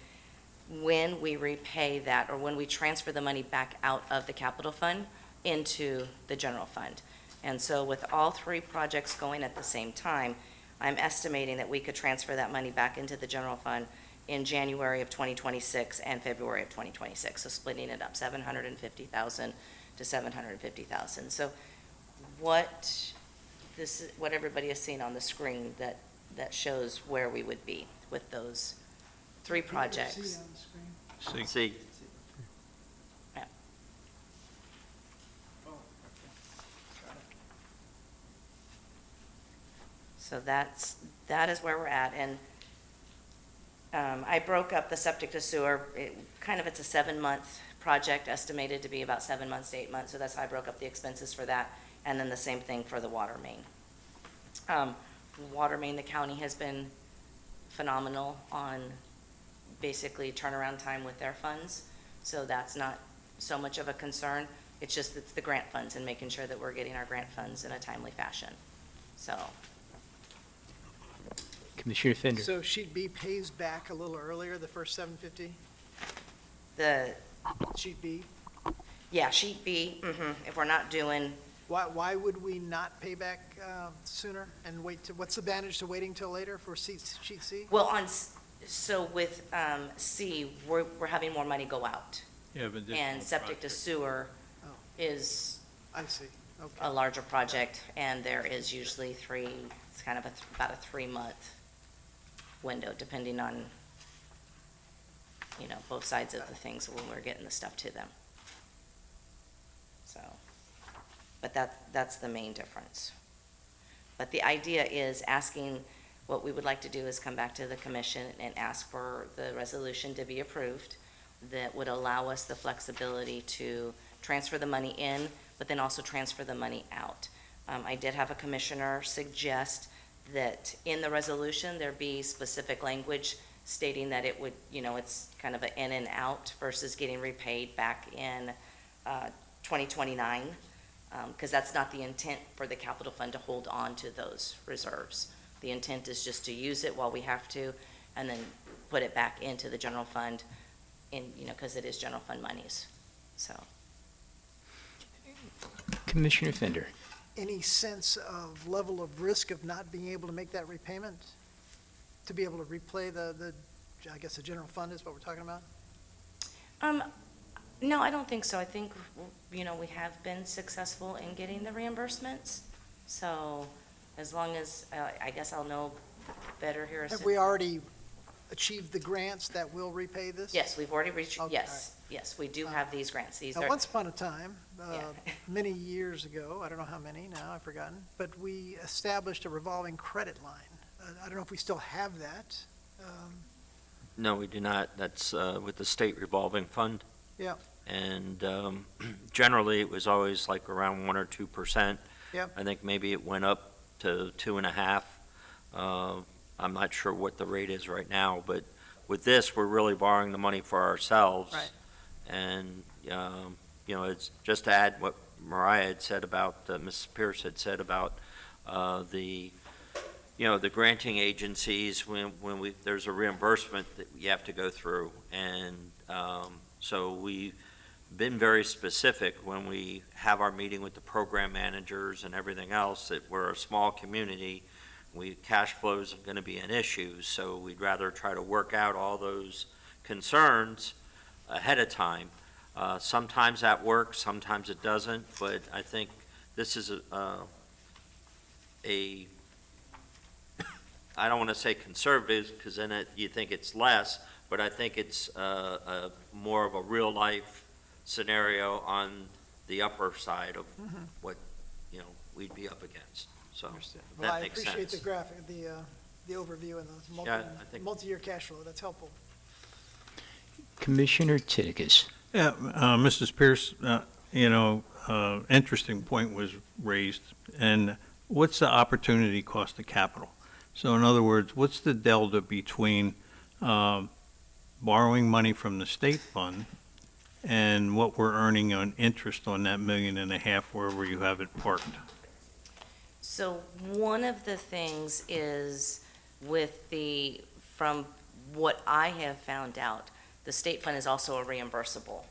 when we repay that, or when we transfer the money back out of the capital fund into the general fund. And so with all 3 projects going at the same time, I'm estimating that we could transfer that money back into the general fund in January of 2026 and February of 2026. So splitting it up, 750,000 to 750,000. So what everybody has seen on the screen that shows where we would be with those 3 projects. See, So that is where we're at, and I broke up the septic to sewer. It's a 7-month project, estimated to be about 7 months to 8 months, so that's how I broke up the expenses for that, and then the same thing for the water main. Water main, the county has been phenomenal on basically turnaround time with their funds, so that's not so much of a concern. It's the grant funds and making sure that we're getting our grant funds in a timely fashion, so. Commissioner Fender. So sheet B pays back a little earlier, the first 750? Sheet B? Yeah, sheet B, if we're not doing, Why would we not pay back sooner and what's the advantage to waiting till later for sheet C? well, so with C, we're having more money go out. you have additional And septic to projects. sewer Oh. is I see, okay. a larger project, and there is usually it's kind of about a 3-month window, depending on, both sides of the things when we're getting the stuff to them. So, but that's the main difference. But the idea is what we would like to do is come back to the commission and ask for the resolution to be approved that would allow us the flexibility to transfer the money in, but then also transfer the money out. I did have a commissioner suggest that in the resolution, there be specific language stating that it would, it's kind of an in and out versus getting repaid back in 2029, because that's not the intent for the capital fund to hold on to those reserves. The intent is just to use it while we have to, and then put it back into the general fund because it is general fund monies, so. Commissioner Fender. Any sense of level of risk of not being able to make that repayment? To be able to replay I guess the general fund is what we're talking about? No, I don't think so. I think, we have been successful in getting the reimbursements. So as long as, I guess I'll know better here. Have we already achieved the grants that will repay this? Yes, we've already reached, Okay, yes, we do have these grants. These Now, are, once upon a time, Yeah. many years ago, I don't know how many now, I've forgotten, but we established a revolving credit line. I don't know if we still have that. No, we do not. That's with the state revolving fund. Yeah. And generally, it was always like around 1 or 2%. Yep. I think maybe it went up to 2.5. I'm not sure what the rate is right now, but with this, we're really borrowing the money for ourselves. Right. And, it's just to add what Mariah had said about, Mrs. Pierce had said about the granting agencies, when there's a reimbursement that you have to go through. And so we've been very specific when we have our meeting with the program managers and everything else, that we're a small community. Cash flows are going to be an issue, so we'd rather try to work out all those concerns ahead of time. Sometimes that works, sometimes it doesn't, but I think this is I don't want to say conservative, because then you think it's less, but I think it's more of a real-life scenario on the upper side of what, we'd be up against. So Well, I that makes appreciate the sense. graphic, the overview and the Yeah, I think- multi-year cash flow. That's helpful. Commissioner Titicus. Yeah, Mrs. Pierce, interesting point was raised, and what's the opportunity cost of capital? So in other words, what's the delta between borrowing money from the state fund and what we're earning on interest on that $1.5 million wherever you have it parked? So one of the things is from what I have found out, the state fund is also a reimbursable.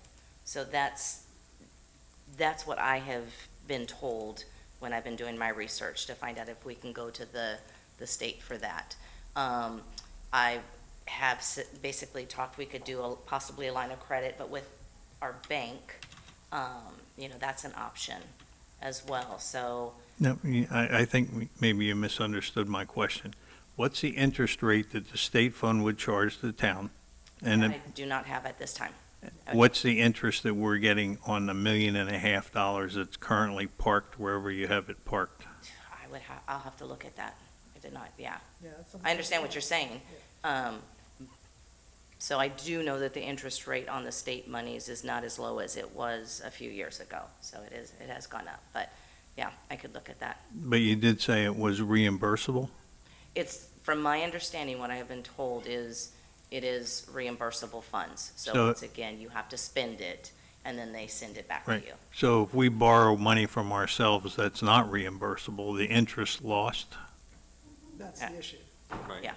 So that's what I have been told when I've been doing my research to find out if we can go to the state for that. I have basically talked, we could do possibly a line of credit, but with our bank, that's an option as well. So No, I think maybe you misunderstood my question. What's the interest rate that the state fund would charge the town? And I do not have at this time. what's the interest that we're getting on the $1.5 million that's currently parked wherever you have it parked? I'll have to look at that. I did not, yeah. Yeah, that's I understand what you're saying. So I do know that the interest rate on the state monies is not as low as it was a few years ago. So it has gone up, but yeah, I could look at that. But you did say it was reimbursable? It's, from my understanding, what I have been told is it is reimbursable funds. So So- once again, you have to spend it and then they send it back to Right. you. So if we borrow money from ourselves that's not reimbursable, the interest lost? That's the issue. Right. Yeah.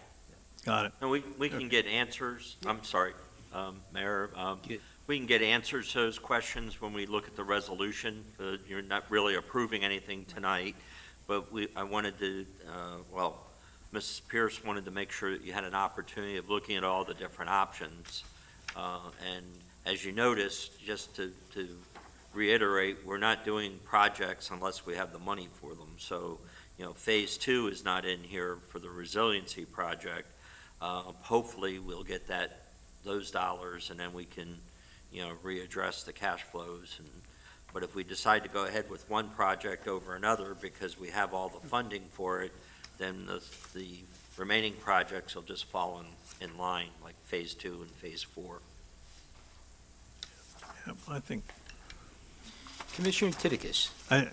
Got it. And we can get answers, I'm sorry, Mayor, Good. we can get answers to those questions when we look at the resolution. You're not really approving anything tonight, but I wanted to, Mrs. Pierce wanted to make sure that you had an opportunity of looking at all the different options. And as you noticed, just to reiterate, we're not doing projects unless we have the money for them. So, Phase 2 is not in here for the resiliency project. Hopefully, we'll get those dollars, and then we can, readdress the cash flows. But if we decide to go ahead with one project over another because we have all the funding for it, then the remaining projects will just fall in line, like Phase 2 and Phase 4. Yep, I think Commissioner Titicus. I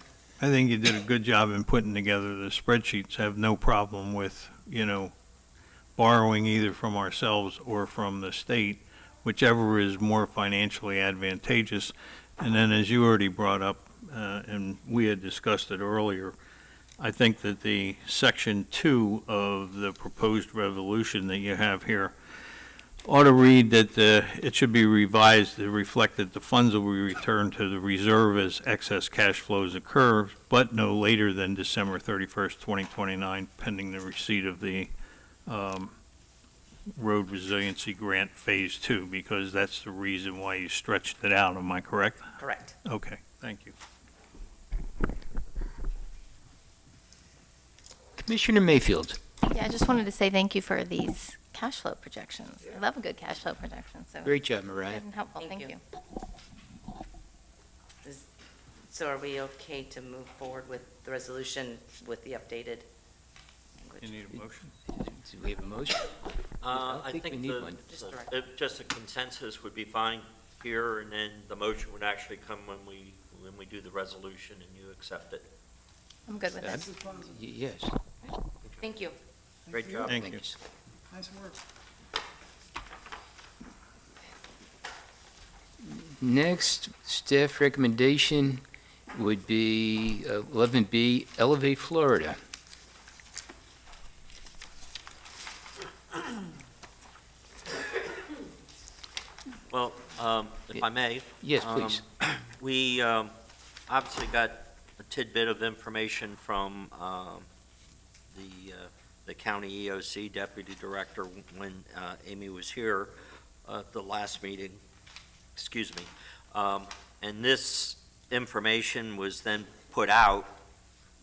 think you did a good job in putting together the spreadsheets. I have no problem with, borrowing either from ourselves or from the state, whichever is more financially advantageous. And then, as you already brought up, and we had discussed it earlier, I think that the Section 2 of the proposed resolution that you have here ought to read that it should be revised to reflect that the funds will be returned to the reserve as excess cash flows occur, but no later than December 31st, 2029, pending the receipt of the Road Resiliency Grant Phase 2, because that's the reason why you stretched it out. Am I correct? Correct. Okay, thank you. Commissioner Mayfield. Yeah, I just wanted to say thank you for these cash flow projections. I love a good cash flow projection, so Great job, good Mariah. and helpful, Thank thank you. you. So are we okay to move forward with the resolution with the updated You language? need a motion? Do we have a motion? I think we think need one. just a consensus would be fine here, and then the motion would actually come when we do the resolution and you accept it. I'm good with it. Yes. Thank you. Great job. Thank you. Thanks. Nice work. Next, staff recommendation would be 11B, Elevate Florida. Well, if I may, Yes, please. we obviously got a tidbit of information from the county EOC deputy director when Amy was here at the last meeting. Excuse me. And this information was then put out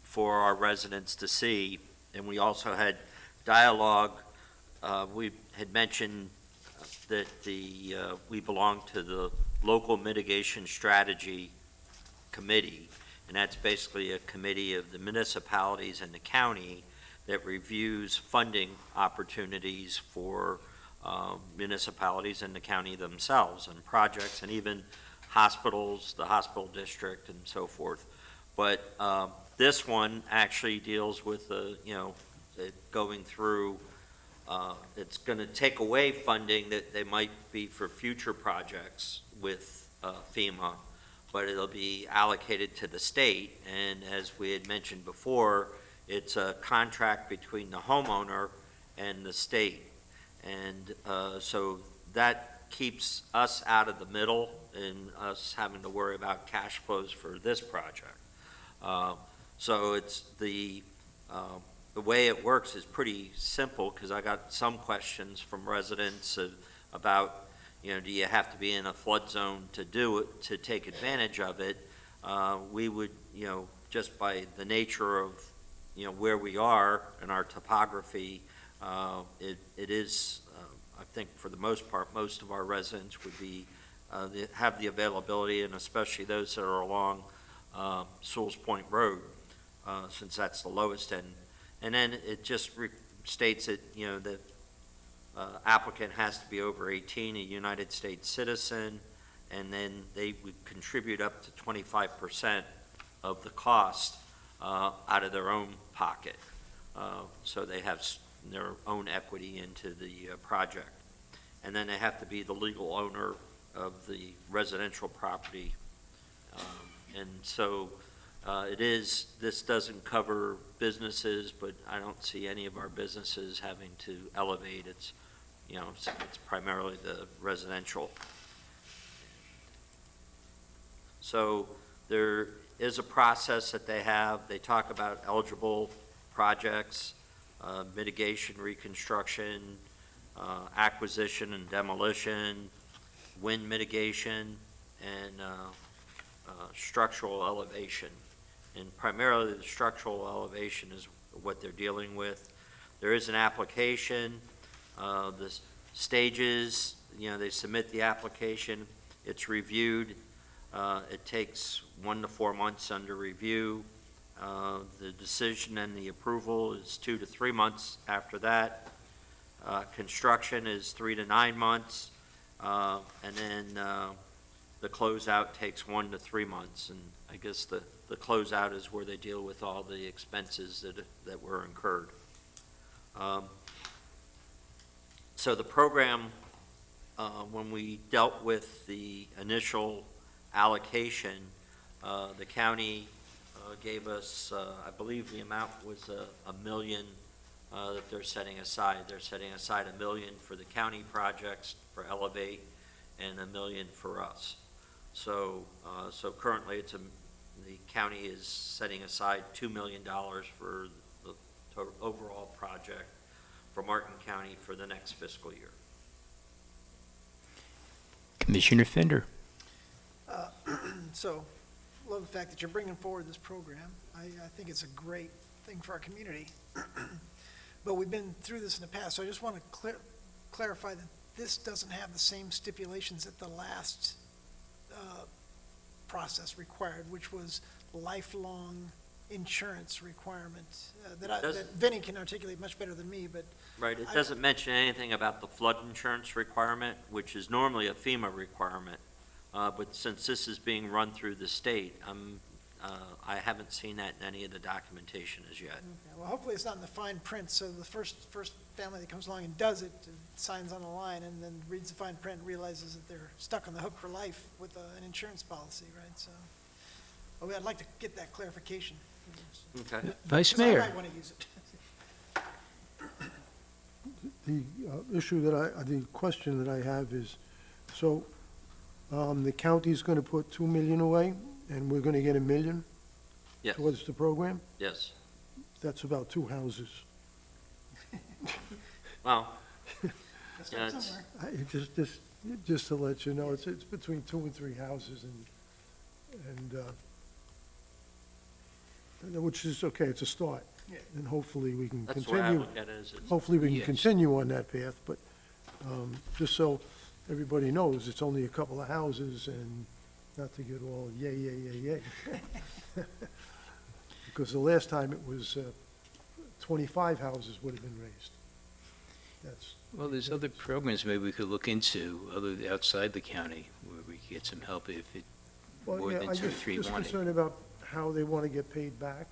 for our residents to see. And we also had dialogue. We had mentioned that we belong to the Local Mitigation Strategy Committee, and that's basically a committee of the municipalities and the county that reviews funding opportunities for municipalities and the county themselves and projects, and even hospitals, the hospital district, and so forth. But this one actually deals with going through. It's going to take away funding that they might be for future projects with FEMA, but it'll be allocated to the state. And as we had mentioned before, it's a contract between the homeowner and the state. And so that keeps us out of the middle and us having to worry about cash flows for this project. So it's the way it works is pretty simple, because I got some questions from residents about, do you have to be in a flood zone to do it, to take advantage of it? We would, just by the nature of, where we are and our topography, it is, I think for the most part, most of our residents would be, have the availability, and especially those that are along Sewell's Point Road, since that's the lowest end. And then it just states that, the applicant has to be over 18, a United States citizen, and then they would contribute up to 25% of the cost out of their own pocket. So they have their own equity into the project. And then they have to be the legal owner of the residential property. And so this doesn't cover businesses, but I don't see any of our businesses having to elevate. It's primarily the residential. So there is a process that they have. They talk about eligible projects, mitigation, reconstruction, acquisition and demolition, wind mitigation, and structural elevation. And primarily the structural elevation is what they're dealing with. There is an application, the stages, they submit the application, it's reviewed. It takes 1 to 4 months under review. The decision and the approval is 2 to 3 months after that. Construction is 3 to 9 months. And then the closeout takes 1 to 3 months. And I guess the closeout is where they deal with all the expenses that were incurred. So the program, when we dealt with the initial allocation, the county gave us, I believe the amount was $1 million that they're setting aside. They're setting aside $1 million for the county projects for Elevate and $1 million for us. So currently the county is setting aside $2 million for the overall project for Martin County for the next fiscal year. Commissioner Fender. So, love the fact that you're bringing forward this program. I think it's a great thing for our community. But we've been through this in the past, so I just want to clarify that this doesn't have the same stipulations that the last process required, which was lifelong insurance requirement that Vinnie can articulate much better than me, but. Right, it doesn't mention anything about the flood insurance requirement, which is normally a FEMA requirement. But since this is being run through the state, I haven't seen that in any of the documentation as yet. Okay, well, hopefully it's not in the fine print, so the first family that comes along and does it, signs on the line, and then reads the fine print and realizes that they're stuck on the hook for life with an insurance policy, right? So, well, I'd like to get that clarification. Okay. Vice 'Cause I Mayor. might want to use it. The issue the question that I have is, so the county's going to put 2 million away, and we're going to get $1 million Yes, towards the program? yes. That's about 2 houses. Well, Let's Yeah, start it's- somewhere. It just, just to let you know, it's between 2 and 3 houses and which is okay, it's a start. And hopefully we can That's the way I continue, look at it, is it's hopefully we can Yes. continue on that path, but, just so everybody knows, it's only a couple of houses and not to get all yay, yay, yay, yay. Because the last time it was, 25 houses would have been raised. That's, Well, there's other programs maybe we could look into, outside the county, where we could get some help if it, well, more yeah, than I'm 2 or just 3 just wanted. concerned about how they want to get paid back.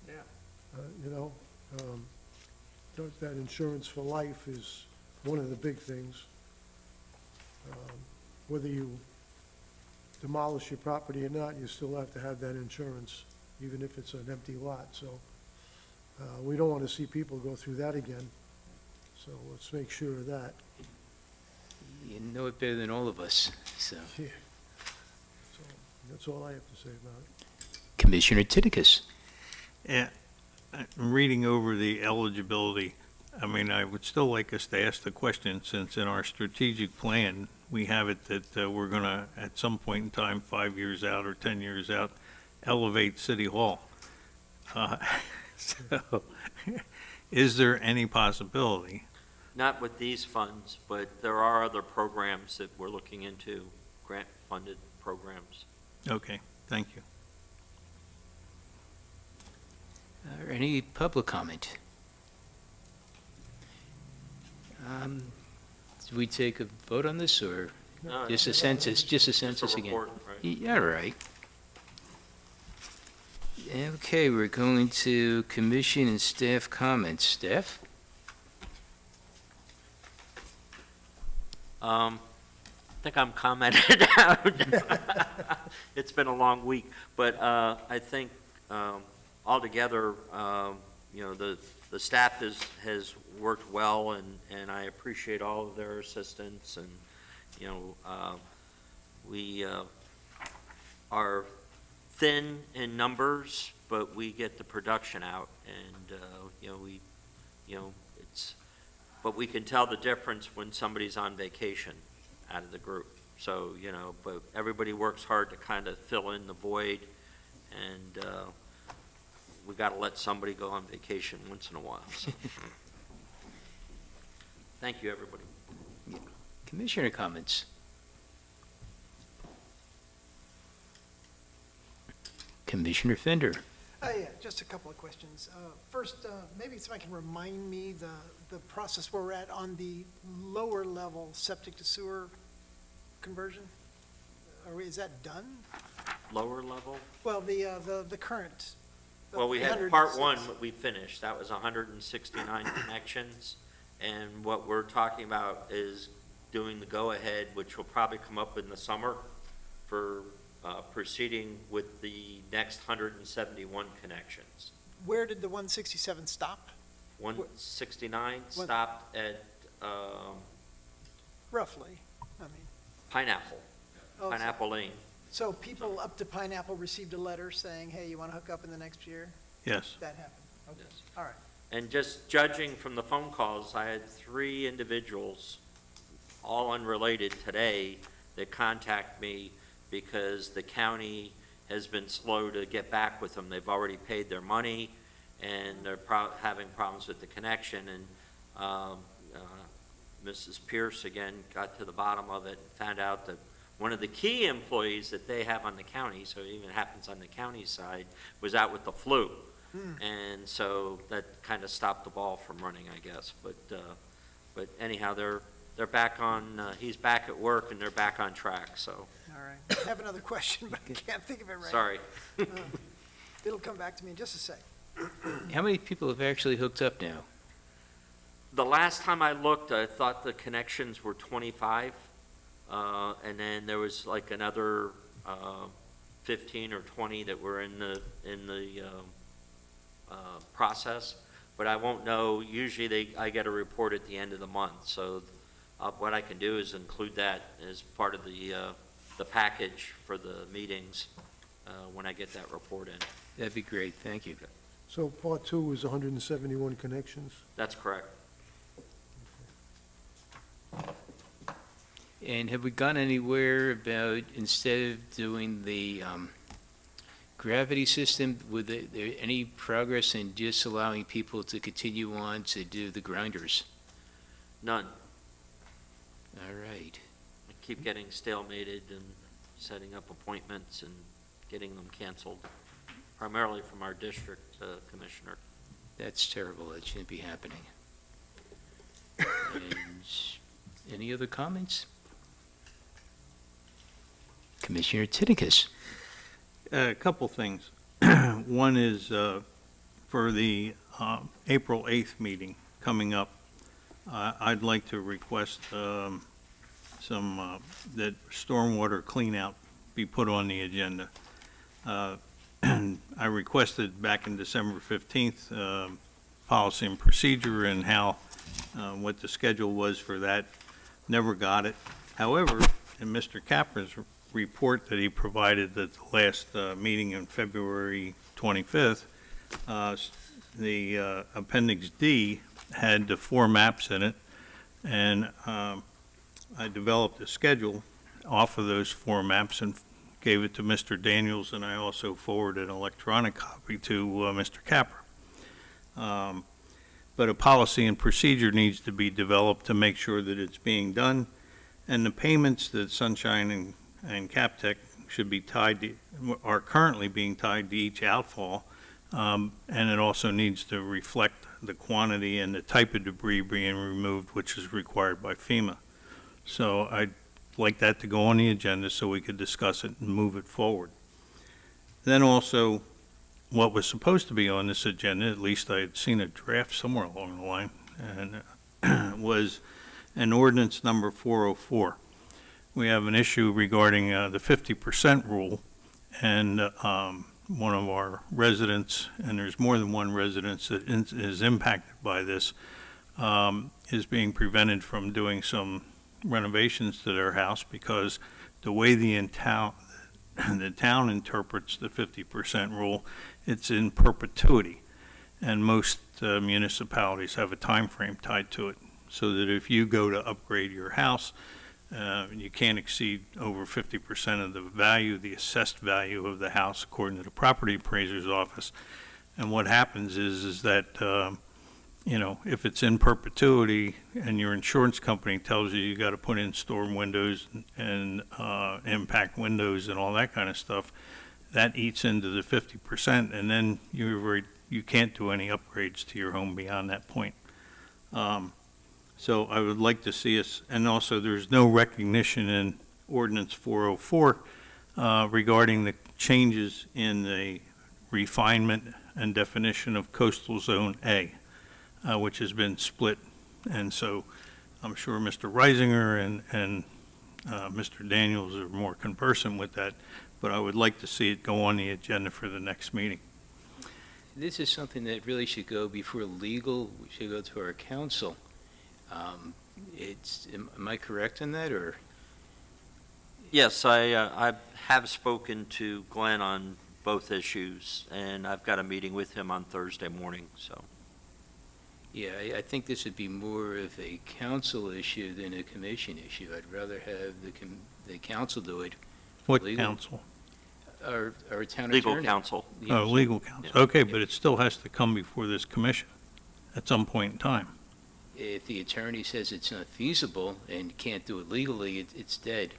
Yeah. You know, that insurance for life is one of the big things. Whether you demolish your property or not, you still have to have that insurance, even if it's an empty lot, so we don't want to see people go through that again, so let's make sure of that. You know it better than all of us, so. Yeah. So, that's all I have to say about it. Commissioner Titikus. Yeah, I'm reading over the eligibility. I mean, I would still like us to ask the question, since in our strategic plan, we have it that we're going to, at some point in time, 5 years out or 10 years out, elevate City Hall. So, is there any possibility? not with these funds, but there are other programs that we're looking into, grant-funded programs. Okay, thank you. Any public comment? Do we take a vote on this, or No, just a it's census, just a just a census again? report, right? Yeah, all right. Okay, we're going to commission and staff comments. Staff? I think I'm commented out. It's been a long week, but I think altogether, you know, the staff has worked well, and I appreciate all of their assistance, and, you know, we are thin in numbers, but we get the production out, and, you know, but we can tell the difference when somebody's on vacation out of the group. So, you know, but everybody works hard to kind of fill in the void, and we got to let somebody go on vacation once in a while. So. Thank you, everybody. Commissioner comments? Commissioner Fender? Yeah, just a couple of questions. First, maybe somebody can remind me the process where we're at on the lower level septic to sewer conversion? Is that done? Lower level? Well, the current. Well, we had 106. part one, what we finished. That was 169 connections. And what we're talking about is doing the go-ahead, which will probably come up in the summer, for proceeding with the next 171 connections. Where did the 167 stop? 169 stopped at Roughly, I mean. Pineapple, Oh, so- Pineapple Lane. So people up to Pineapple received a letter saying, hey, you want to hook up in the next year? Yes. That happened? Okay, Yes. all right. And just judging from the phone calls, I had 3 individuals, all unrelated today, that contact me because the county has been slow to get back with them. They've already paid their money, and they're having problems with the connection. And Mrs. Pierce, again, got to the bottom of it and found out that one of the key employees that they have on the county, so it even happens on the county side, was out with the flu. And so that kind of stopped the ball from running, I guess. But anyhow, they're back on, he's back at work, and they're back on track, so, All right. I have another question, but I can't think of it right now. sorry. It'll come back to me in just a sec. How many people have actually hooked up now? The last time I looked, I thought the connections were 25, and then there was like another 15 or 20 that were in the process, but I won't know. Usually I get a report at the end of the month, so what I can do is include that as part of the package for the meetings when I get that report in. That'd be great, thank you. So part 2 is 171 connections. That's correct. And have we gone anywhere about, instead of doing the gravity system, there any progress in just allowing people to continue on to do the grinders? None. All right. I keep getting stalemated and setting up appointments and getting them canceled, primarily from our district commissioner. That's terrible. That shouldn't be happening. And any other comments? Commissioner Titikus. A couple things. One is for the April 8th meeting coming up, I'd like to request that stormwater cleanout be put on the agenda. And I requested back in December 15th, policy and procedure and how, what the schedule was for that. Never got it. However, in Mr. Capra's report that he provided at the last meeting on February 25th, the Appendix D had the 4 maps in it, and I developed a schedule off of those 4 maps and gave it to Mr. Daniels, and I also forwarded an electronic copy to Mr. Capra. But a policy and procedure needs to be developed to make sure that it's being done, and the payments that Sunshine and Captech should be tied to, are currently being tied to each outfall, and it also needs to reflect the quantity and the type of debris being removed, which is required by FEMA. So I'd like that to go on the agenda so we could discuss it and move it forward. Then also, what was supposed to be on this agenda, at least I had seen a draft somewhere along the line, and was an ordinance number 404. We have an issue regarding the 50% rule, and one of our residents, and there's more than one resident that is impacted by this, is being prevented from doing some renovations to their house because the way the town interprets the 50% rule, it's in perpetuity, and most municipalities have a time frame tied to it, so that if you go to upgrade your house, you can't exceed over 50% of the value, the assessed value of the house, according to the property appraiser's office. And what happens is that, if it's in perpetuity and your insurance company tells you got to put in storm windows and impact windows and all that kind of stuff, that eats into the 50%, and then you can't do any upgrades to your home beyond that point. So I would like to see us, and also there's no recognition in Ordinance 404 regarding the changes in the refinement and definition of Coastal Zone A, which has been split. And so I'm sure Mr. Reisinger and Mr. Daniels are more conversant with that, but I would like to see it go on the agenda for the next meeting. This is something that really should go before legal, we should go to our council. Am I correct in that, or? Yes, I have spoken to Glenn on both issues, and I've got a meeting with him on Thursday morning, so. Yeah, I think this would be more of a council issue than a commission issue. I'd rather have the council do it. What Legal. council? Our town attorney. Legal counsel. Yes. Oh, legal counsel. Okay, but it still has to come before this commission at some point in time. If the attorney says it's not feasible and can't do it legally, it's dead.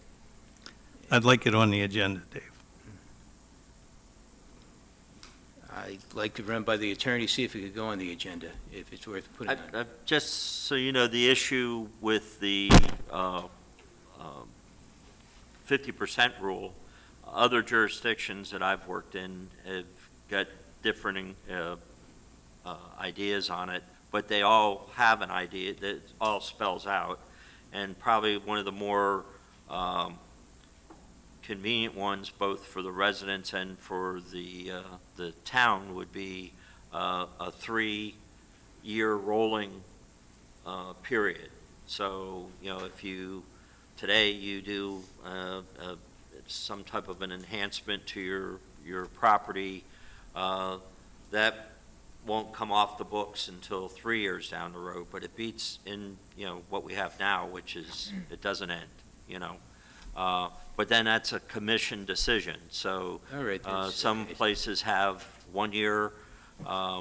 I'd like it on the agenda, Dave. I'd like to run by the attorney, see if it could go on the agenda, if it's worth putting on. Just so you know, the issue with the 50% rule, other jurisdictions that I've worked in have got different ideas on it, but they all have an idea that all spells out. And probably one of the more convenient ones, both for the residents and for the town, would be a 3-year rolling period. So, if today you do some type of an enhancement to your property, that won't come off the books until 3 years down the road, but it beats in, what we have now, which is, it doesn't end. you know. But then that's a commission decision, so All right. that's some okay. places have 1 year,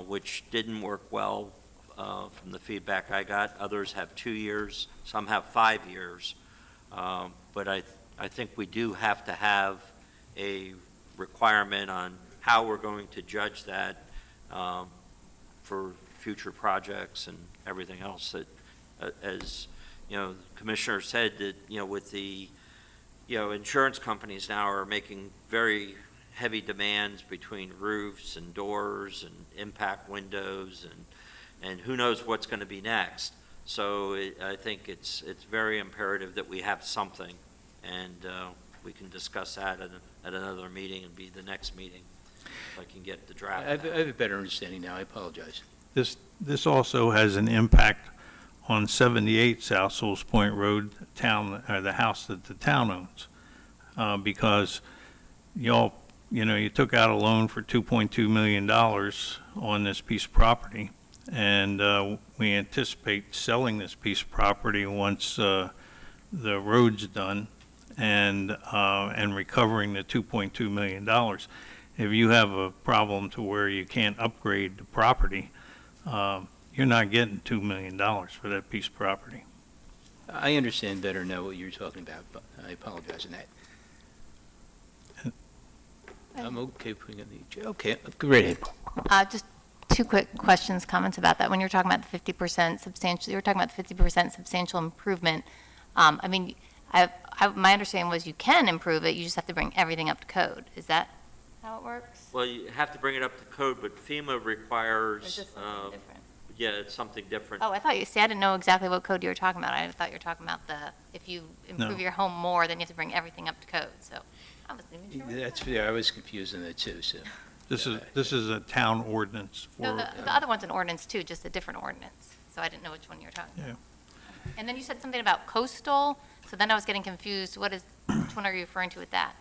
which didn't work well from the feedback I got. Others have 2 years, some have 5 years. But I think we do have to have a requirement on how we're going to judge that for future projects and everything else that, as, you know, the Commissioner said, that, you know, with the, you know, insurance companies now are making very heavy demands between roofs and doors and impact windows and who knows what's going to be next. So I think it's very imperative that we have something, and we can discuss that at another meeting and be the next meeting. If I can get the I draft. have a better understanding now. I apologize. This also has an impact on 78 South Sewell's Point Road, the house that the town owns. Because y'all, you know, you took out a loan for $2.2 million on this piece of property. And we anticipate selling this piece of property once the road's done and recovering the $2.2 million. If you have a problem to where you can't upgrade the property, you're not getting $2 million for that piece of property. I understand better now what you're talking about, but I apologize on that. I'm okay putting it on the, okay, go right ahead. Just two quick questions, comments about that. When you're talking about the 50% substantial, you were talking about the 50% substantial improvement. I mean, my understanding was you can improve it, you just have to bring everything up to code. Is that how it works? Well, you have to bring it up to code, but FEMA Or is requires, this something different? yeah, it's something different. Oh, I thought you, see, I didn't know exactly what code you were talking about. I thought you were talking about if you improve No. your home more, then you have to bring everything up to code, so I wasn't even sure. That's fair. I was confused on that too, so. This is a town ordinance No, for, the other one's an ordinance too, just a different ordinance, so I didn't know which one you were talking about. And then you said something about coastal, so then I was getting confused. Which one are you referring to with that?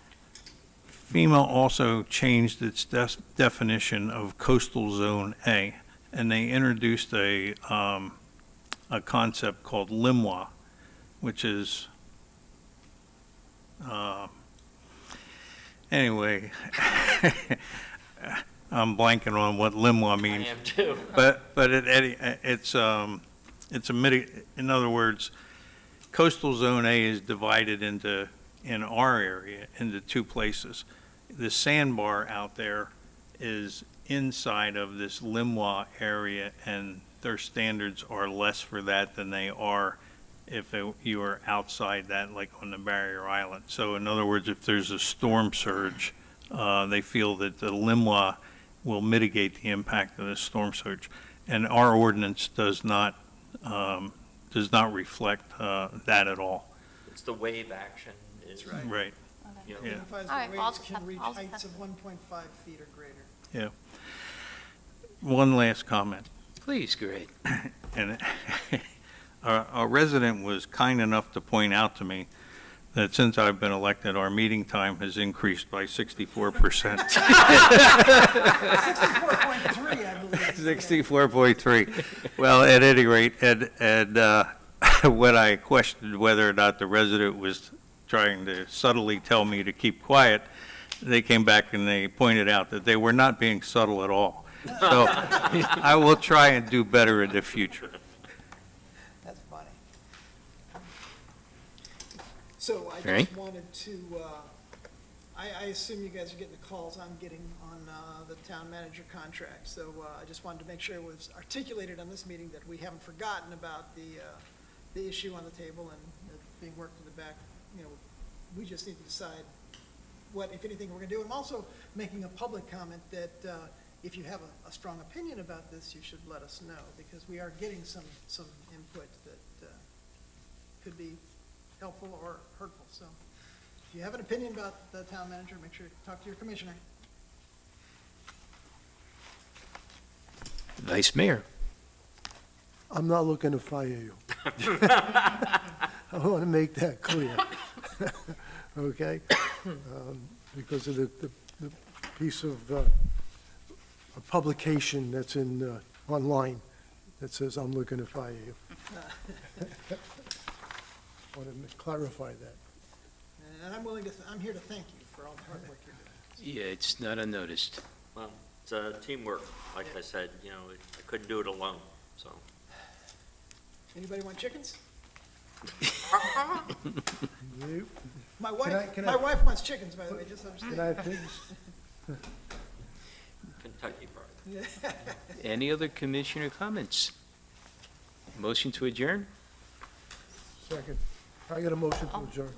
FEMA also changed its definition of coastal zone A, and they introduced a concept called LIMWA, which is, anyway, I'm blanking on what LIMWA I means. am too. But it's in other words, coastal zone A is divided in our area, into two places. The sandbar out there is inside of this LIMWA area, and their standards are less for that than they are if you are outside that, like on the barrier island. So in other words, if there's a storm surge, they feel that the LIMWA will mitigate the impact of this storm surge. And our ordinance does not reflect that at all. It's the wave action. That's Right. You know, Yeah. Identifies All right, the well, I'll waves just can have- reach I'll just heights have- of 1.5 feet or greater. One last comment. Please, go ahead. And a resident was kind enough to point out to me that since I've been elected, our meeting time has increased by 64%. 64.3, I believe. 64.3. Well, at any rate, and when I questioned whether or not the resident was trying to subtly tell me to keep quiet, they came back and they pointed out that they were not being subtle at all. So I will try and do better in the future. That's funny. So I Frank? just wanted to, I assume you guys are getting the calls I'm getting on the town manager contract. So I just wanted to make sure it was articulated on this meeting that we haven't forgotten about the issue on the table and being worked in the back. You know, we just need to decide what, if anything, we're going to do. I'm also making a public comment that if you have a strong opinion about this, you should let us know, because we are getting some input that could be helpful or hurtful. So if you have an opinion about the town manager, make sure to talk to your commissioner. Vice Mayor. I'm not looking to fire you. I want to make that clear. Okay? Because of the piece of a publication that's in, online that says I'm looking to fire you. Want to clarify that. And I'm here to thank you for all the hard work you're doing. Yeah, it's not unnoticed. Well, it's teamwork, like I said, you know, I couldn't do it alone, so. Anybody want chickens? You, My can I- wife wants chickens, by the way, just understand. can I have pigs? Kentucky Fried. Any other commissioner comments? Motion to adjourn? Second. I got a motion to adjourn.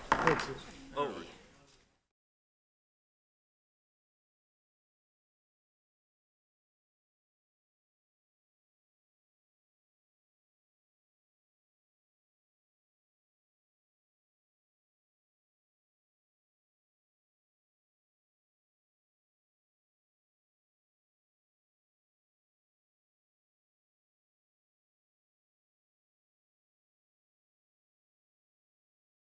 Thanks, Liz. Oh,